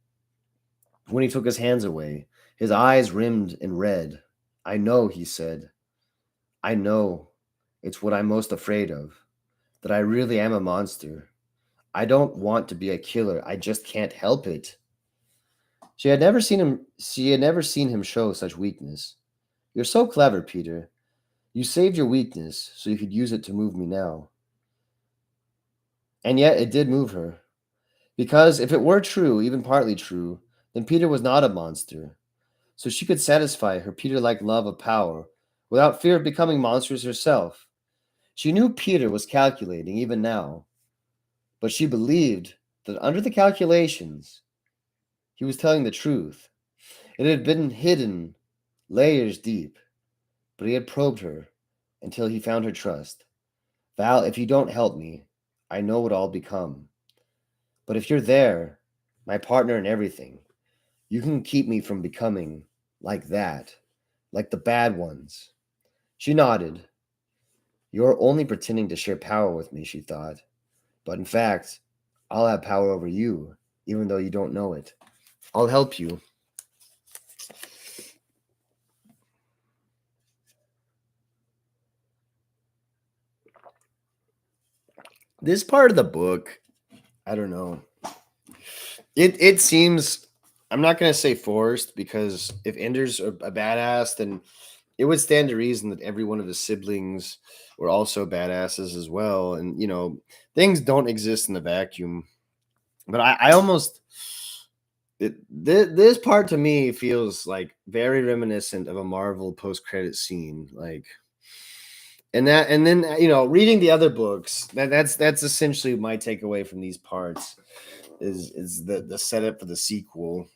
when he took his hands away, his eyes rimmed in red. I know, he said. I know. It's what I'm most afraid of. That I really am a monster. I don't want to be a killer. I just can't help it. She had never seen him show such weakness. You're so clever, Peter. You saved your weakness so you could use it to move me now. And yet it did move her. Because if it were true, even partly true, then Peter was not a monster. So she could satisfy her Peter-like love of power without fear of becoming monstrous herself. She knew Peter was calculating even now, but she believed that under the calculations, he was telling the truth. It had been hidden layers deep, but he had probed her until he found her trust. Val, if you don't help me, I know what I'll become. But if you're there, my partner in everything, you can keep me from becoming like that, like the bad ones. She nodded. You're only pretending to share power with me, she thought. But in fact, I'll have power over you, even though you don't know it. I'll help you. This part of the book, I don't know. It seems, I'm not gonna say forced, because if Ender's a badass, then it would stand to reason that every one of his siblings were also badasses as well. And things don't exist in the vacuum. But I almost this part to me feels like very reminiscent of a Marvel post-credit scene, like. And then reading the other books, that's essentially my takeaway from these parts is the setup for the sequel.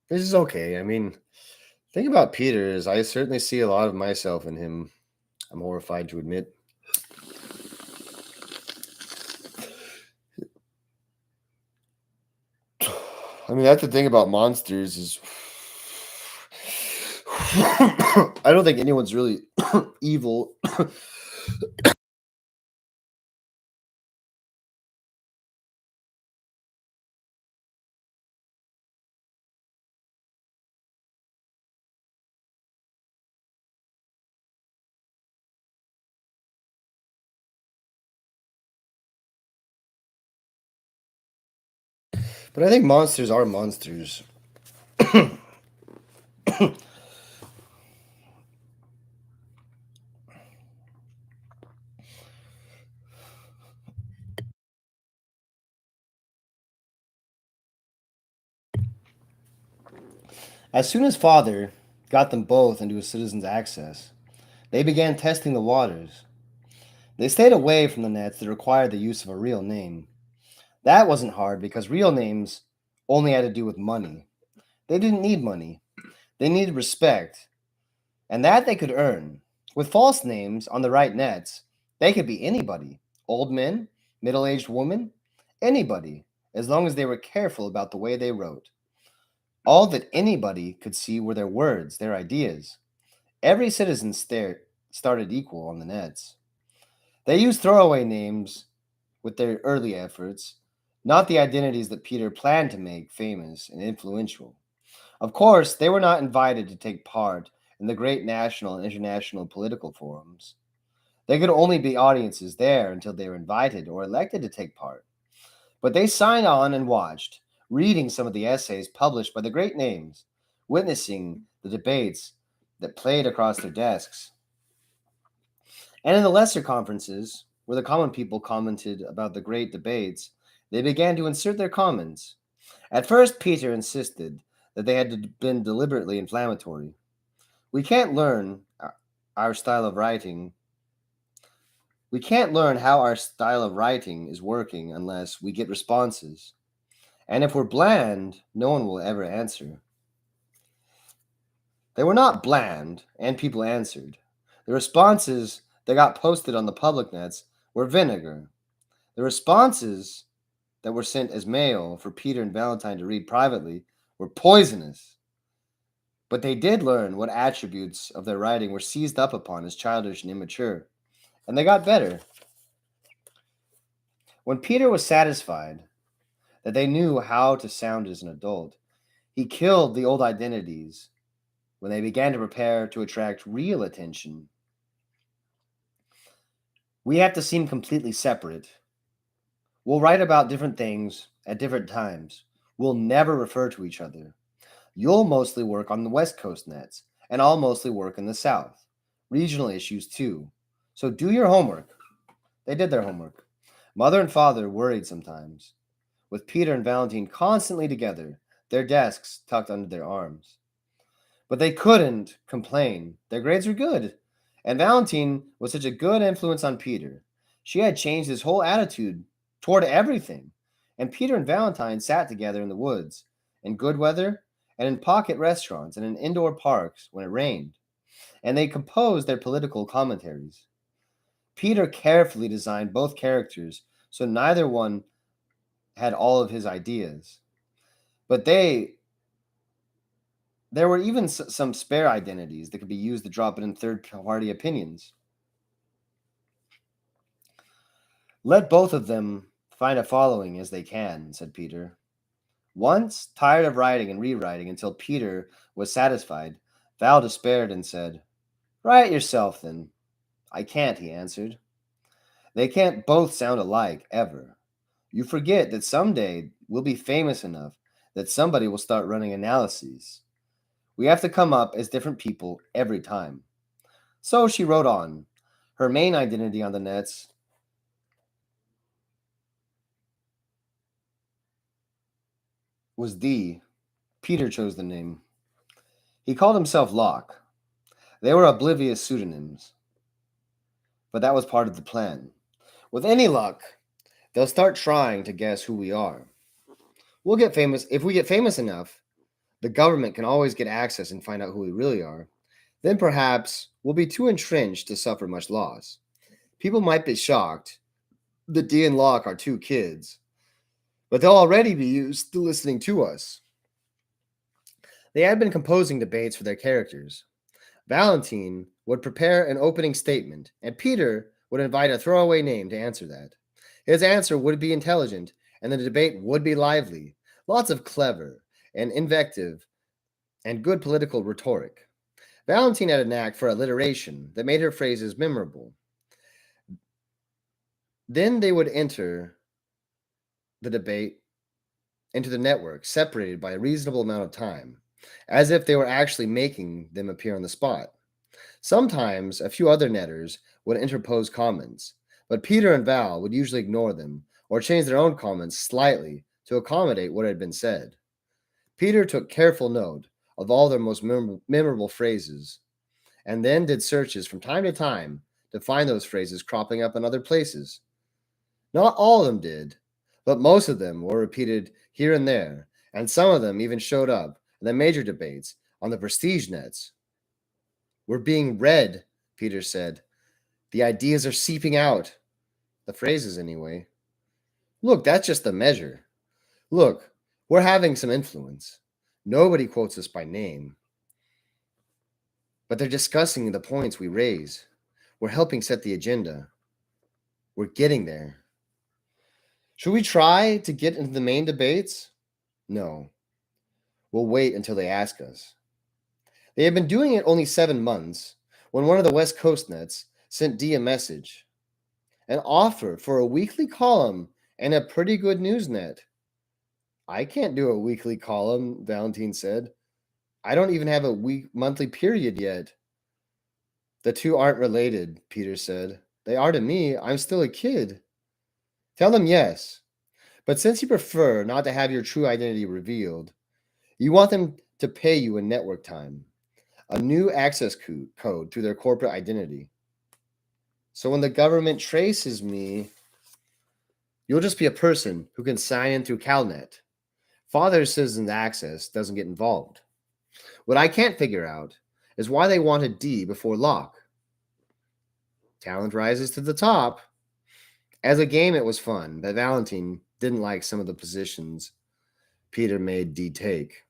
This is okay. I mean, the thing about Peter is I certainly see a lot of myself in him. I'm horrified to admit. I mean, that's the thing about monsters is I don't think anyone's really evil. But I think monsters are monsters. As soon as Father got them both into a citizen's access, they began testing the waters. They stayed away from the nets that required the use of a real name. That wasn't hard because real names only had to do with money. They didn't need money. They needed respect, and that they could earn. With false names on the right nets, they could be anybody: old men, middle aged women, anybody, as long as they were careful about the way they wrote. All that anybody could see were their words, their ideas. Every citizen started equal on the nets. They used throwaway names with their early efforts, not the identities that Peter planned to make famous and influential. Of course, they were not invited to take part in the great national and international political forums. They could only be audiences there until they were invited or elected to take part. But they signed on and watched, reading some of the essays published by the great names, witnessing the debates that played across their desks. And in the lesser conferences, where the common people commented about the great debates, they began to insert their comments. At first, Peter insisted that they had been deliberately inflammatory. We can't learn our style of writing. We can't learn how our style of writing is working unless we get responses. And if we're bland, no one will ever answer. They were not bland, and people answered. The responses that got posted on the public nets were vinegar. The responses that were sent as mail for Peter and Valentine to read privately were poisonous. But they did learn what attributes of their writing were seized up upon as childish and immature, and they got better. When Peter was satisfied that they knew how to sound as an adult, he killed the old identities when they began to prepare to attract real attention. We have to seem completely separate. We'll write about different things at different times. We'll never refer to each other. You'll mostly work on the West Coast nets, and I'll mostly work in the South. Regional issues too. So do your homework. They did their homework. Mother and father worried sometimes, with Peter and Valentine constantly together, their desks tucked under their arms. But they couldn't complain. Their grades were good. And Valentine was such a good influence on Peter. She had changed his whole attitude toward everything. And Peter and Valentine sat together in the woods, in good weather, and in pocket restaurants, and in indoor parks when it rained. And they composed their political commentaries. Peter carefully designed both characters so neither one had all of his ideas. But there were even some spare identities that could be used to drop in third-party opinions. Let both of them find a following as they can, said Peter. Once, tired of writing and rewriting until Peter was satisfied, Val despaired and said, Write yourself then. I can't, he answered. They can't both sound alike, ever. You forget that someday we'll be famous enough that somebody will start running analyses. We have to come up as different people every time. So she wrote on. Her main identity on the nets was Dee. Peter chose the name. He called himself Locke. They were oblivious pseudonyms, but that was part of the plan. With any luck, they'll start trying to guess who we are. We'll get famous. If we get famous enough, the government can always get access and find out who we really are. Then perhaps we'll be too entrenched to suffer much loss. People might be shocked that Dee and Locke are two kids, but they'll already be used to listening to us. They had been composing debates for their characters. Valentine would prepare an opening statement, and Peter would invite a throwaway name to answer that. His answer would be intelligent, and the debate would be lively. Lots of clever and invective and good political rhetoric. Valentine had a knack for alliteration that made her phrases memorable. Then they would enter the debate into the network, separated by a reasonable amount of time, as if they were actually making them appear on the spot. Sometimes a few other netters would interpose comments, but Peter and Val would usually ignore them or change their own comments slightly to accommodate what had been said. Peter took careful note of all their most memorable phrases, and then did searches from time to time to find those phrases cropping up in other places. Not all of them did, but most of them were repeated here and there, and some of them even showed up in the major debates on the prestige nets. We're being read, Peter said. The ideas are seeping out. The phrases, anyway. Look, that's just the measure. Look, we're having some influence. Nobody quotes us by name. But they're discussing the points we raise. We're helping set the agenda. We're getting there. Should we try to get into the main debates? No. We'll wait until they ask us. They had been doing it only 7 months when one of the West Coast nets sent Dee a message. An offer for a weekly column and a pretty good news net. I can't do a weekly column, Valentine said. I don't even have a monthly period yet. The two aren't related, Peter said. They are to me. I'm still a kid. Tell them yes. But since you prefer not to have your true identity revealed, you want them to pay you in network time, a new access code to their corporate identity. So when the government traces me, you'll just be a person who can sign in through CalNet. Father citizen's access doesn't get involved. What I can't figure out is why they wanted D before Locke. Talent rises to the top. As a game, it was fun, but Valentine didn't like some of the positions Peter made D take.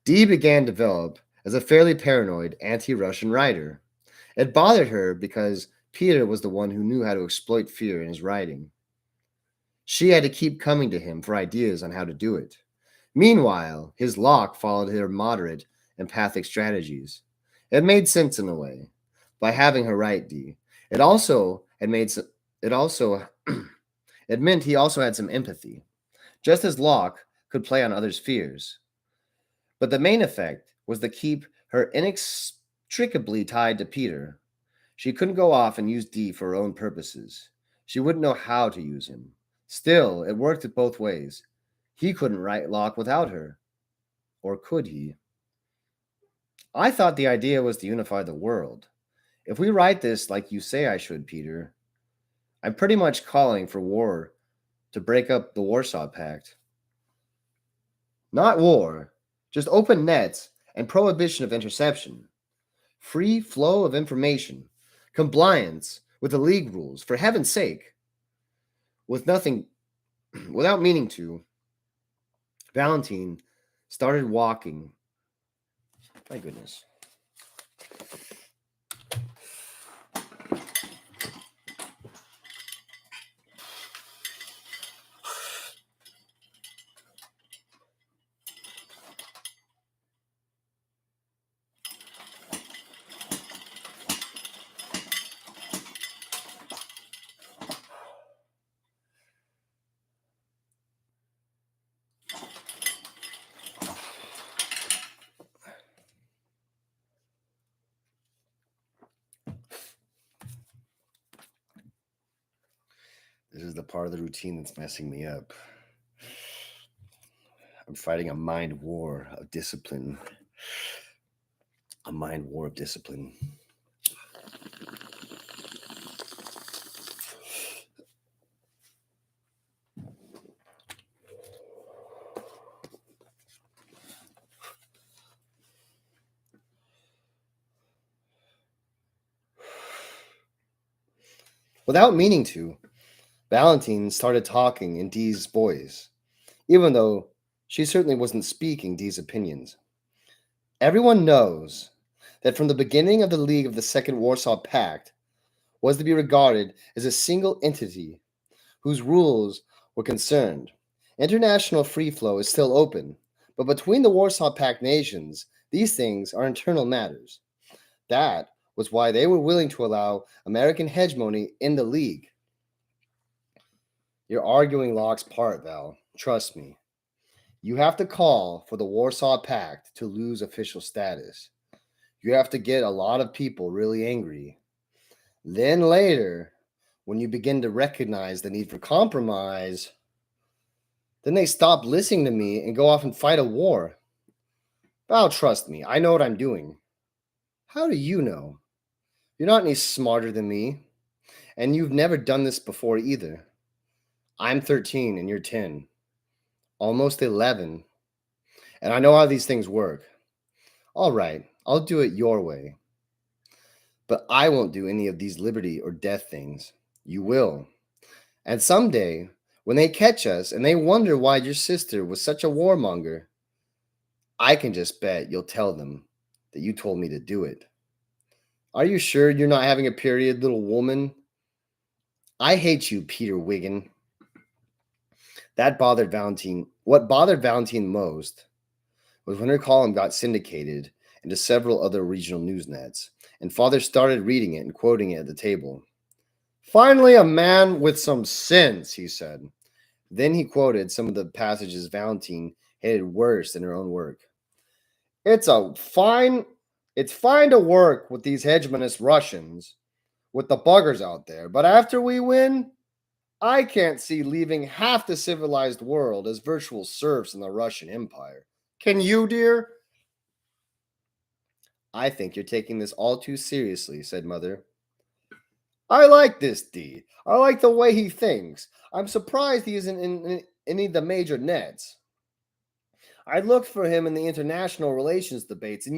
D began to develop as a fairly paranoid anti-Russian writer. It bothered her because Peter was the one who knew how to exploit fear in his writing. She had to keep coming to him for ideas on how to do it. Meanwhile, his Locke followed her moderate, empathic strategies. It made sense in a way. By having her write D, it also had made some, it also it meant he also had some empathy, just as Locke could play on others' fears. But the main effect was to keep her inextricably tied to Peter. She couldn't go off and use D for her own purposes. she wouldn't know how to use him. Still, it worked both ways. He couldn't write Locke without her. Or could he? I thought the idea was to unify the world. If we write this like you say I should, Peter, I'm pretty much calling for war to break up the Warsaw Pact. Not war, just open nets and prohibition of interception. Free flow of information. Compliance with the league rules, for heaven's sake. Without meaning to, Valentine started walking. My goodness. This is the part of the routine that's messing me up. I'm fighting a mind war of discipline. A mind war of discipline. Without meaning to, Valentine started talking in Dee's voice, even though she certainly wasn't speaking Dee's opinions. Everyone knows that from the beginning of the League of the Second Warsaw Pact was to be regarded as a single entity whose rules were concerned. International free flow is still open, but between the Warsaw Pact nations, these things are internal matters. That was why they were willing to allow American hegemony in the League. You're arguing Locke's part, Val. Trust me. You have to call for the Warsaw Pact to lose official status. You have to get a lot of people really angry. Then later, when you begin to recognize the need for compromise, then they stop listening to me and go off and fight a war. Val, trust me. I know what I'm doing. How do you know? You're not any smarter than me, and you've never done this before either. I'm 13 and you're 10, almost 11, and I know how these things work. All right, I'll do it your way. But I won't do any of these liberty or death things. You will. And someday, when they catch us and they wonder why your sister was such a warmonger, I can just bet you'll tell them that you told me to do it. Are you sure you're not having a period, little woman? I hate you, Peter Wiggin. That bothered Valentine. What bothered Valentine most was when her column got syndicated into several other regional news nets, and Father started reading it and quoting it at the table. Finally, a man with some sense, he said. Then he quoted some of the passages Valentine hated worse than her own work. It's fine to work with these hegemonist Russians, with the buggers out there, but after we win, I can't see leaving half the civilized world as virtual serfs in the Russian Empire. Can you, dear? I think you're taking this all too seriously, said Mother. I like this D. I like the way he thinks. I'm surprised he isn't in any of the major nets. I looked for him in the international relations debates, and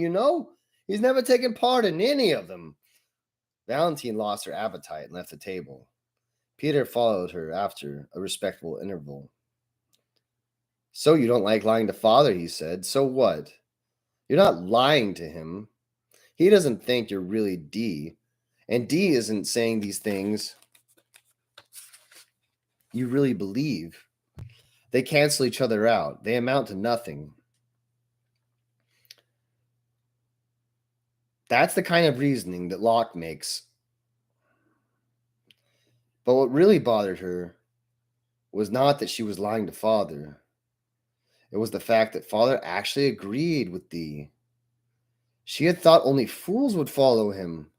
he's never taken part in any of them. Valentine lost her appetite and left the table. Peter followed her after a respectful interval. So you don't like lying to Father, he said. So what? You're not lying to him. He doesn't think you're really D. And D isn't saying these things you really believe. They cancel each other out. They amount to nothing. That's the kind of reasoning that Locke makes. But what really bothered her was not that she was lying to Father. It was the fact that Father actually agreed with D. She had thought only fools would follow him.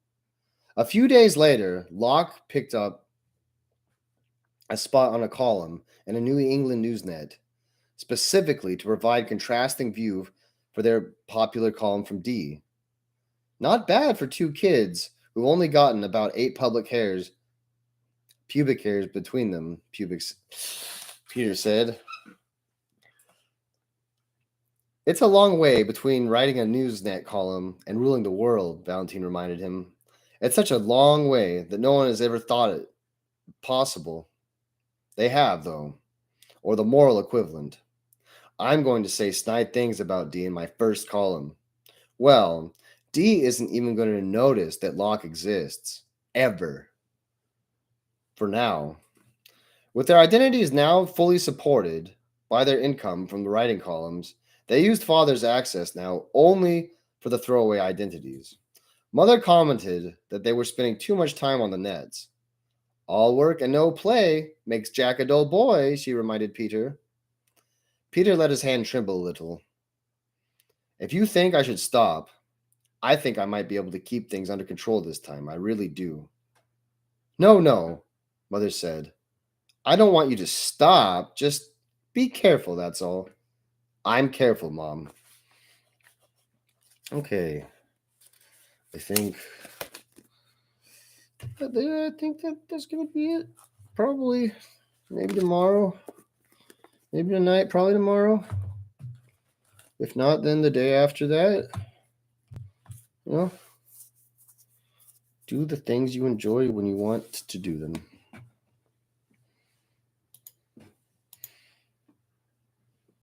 A few days later, Locke picked up a spot on a column in a New England Newsnet, specifically to provide contrasting view for their popular column from D. Not bad for two kids who've only gotten about 8 pubic hairs between them, Peter said. It's a long way between writing a Newsnet column and ruling the world, Valentine reminded him. It's such a long way that no one has ever thought it possible. They have, though, or the moral equivalent. I'm going to say snide things about D in my first column. Well, D isn't even going to notice that Locke exists. Ever. For now. With their identities now fully supported by their income from the writing columns, they used Father's access now only for the throwaway identities. Mother commented that they were spending too much time on the nets. All work and no play makes Jack a dull boy, she reminded Peter. Peter let his hand tremble a little. If you think I should stop, I think I might be able to keep things under control this time. I really do. No, Mother said. I don't want you to stop. Just be careful, that's all. I'm careful, Mom. Okay. I think that's going to be it. Probably. Maybe tomorrow. Maybe tonight. Probably tomorrow. If not, then the day after that. You know, do the things you enjoy when you want to do them.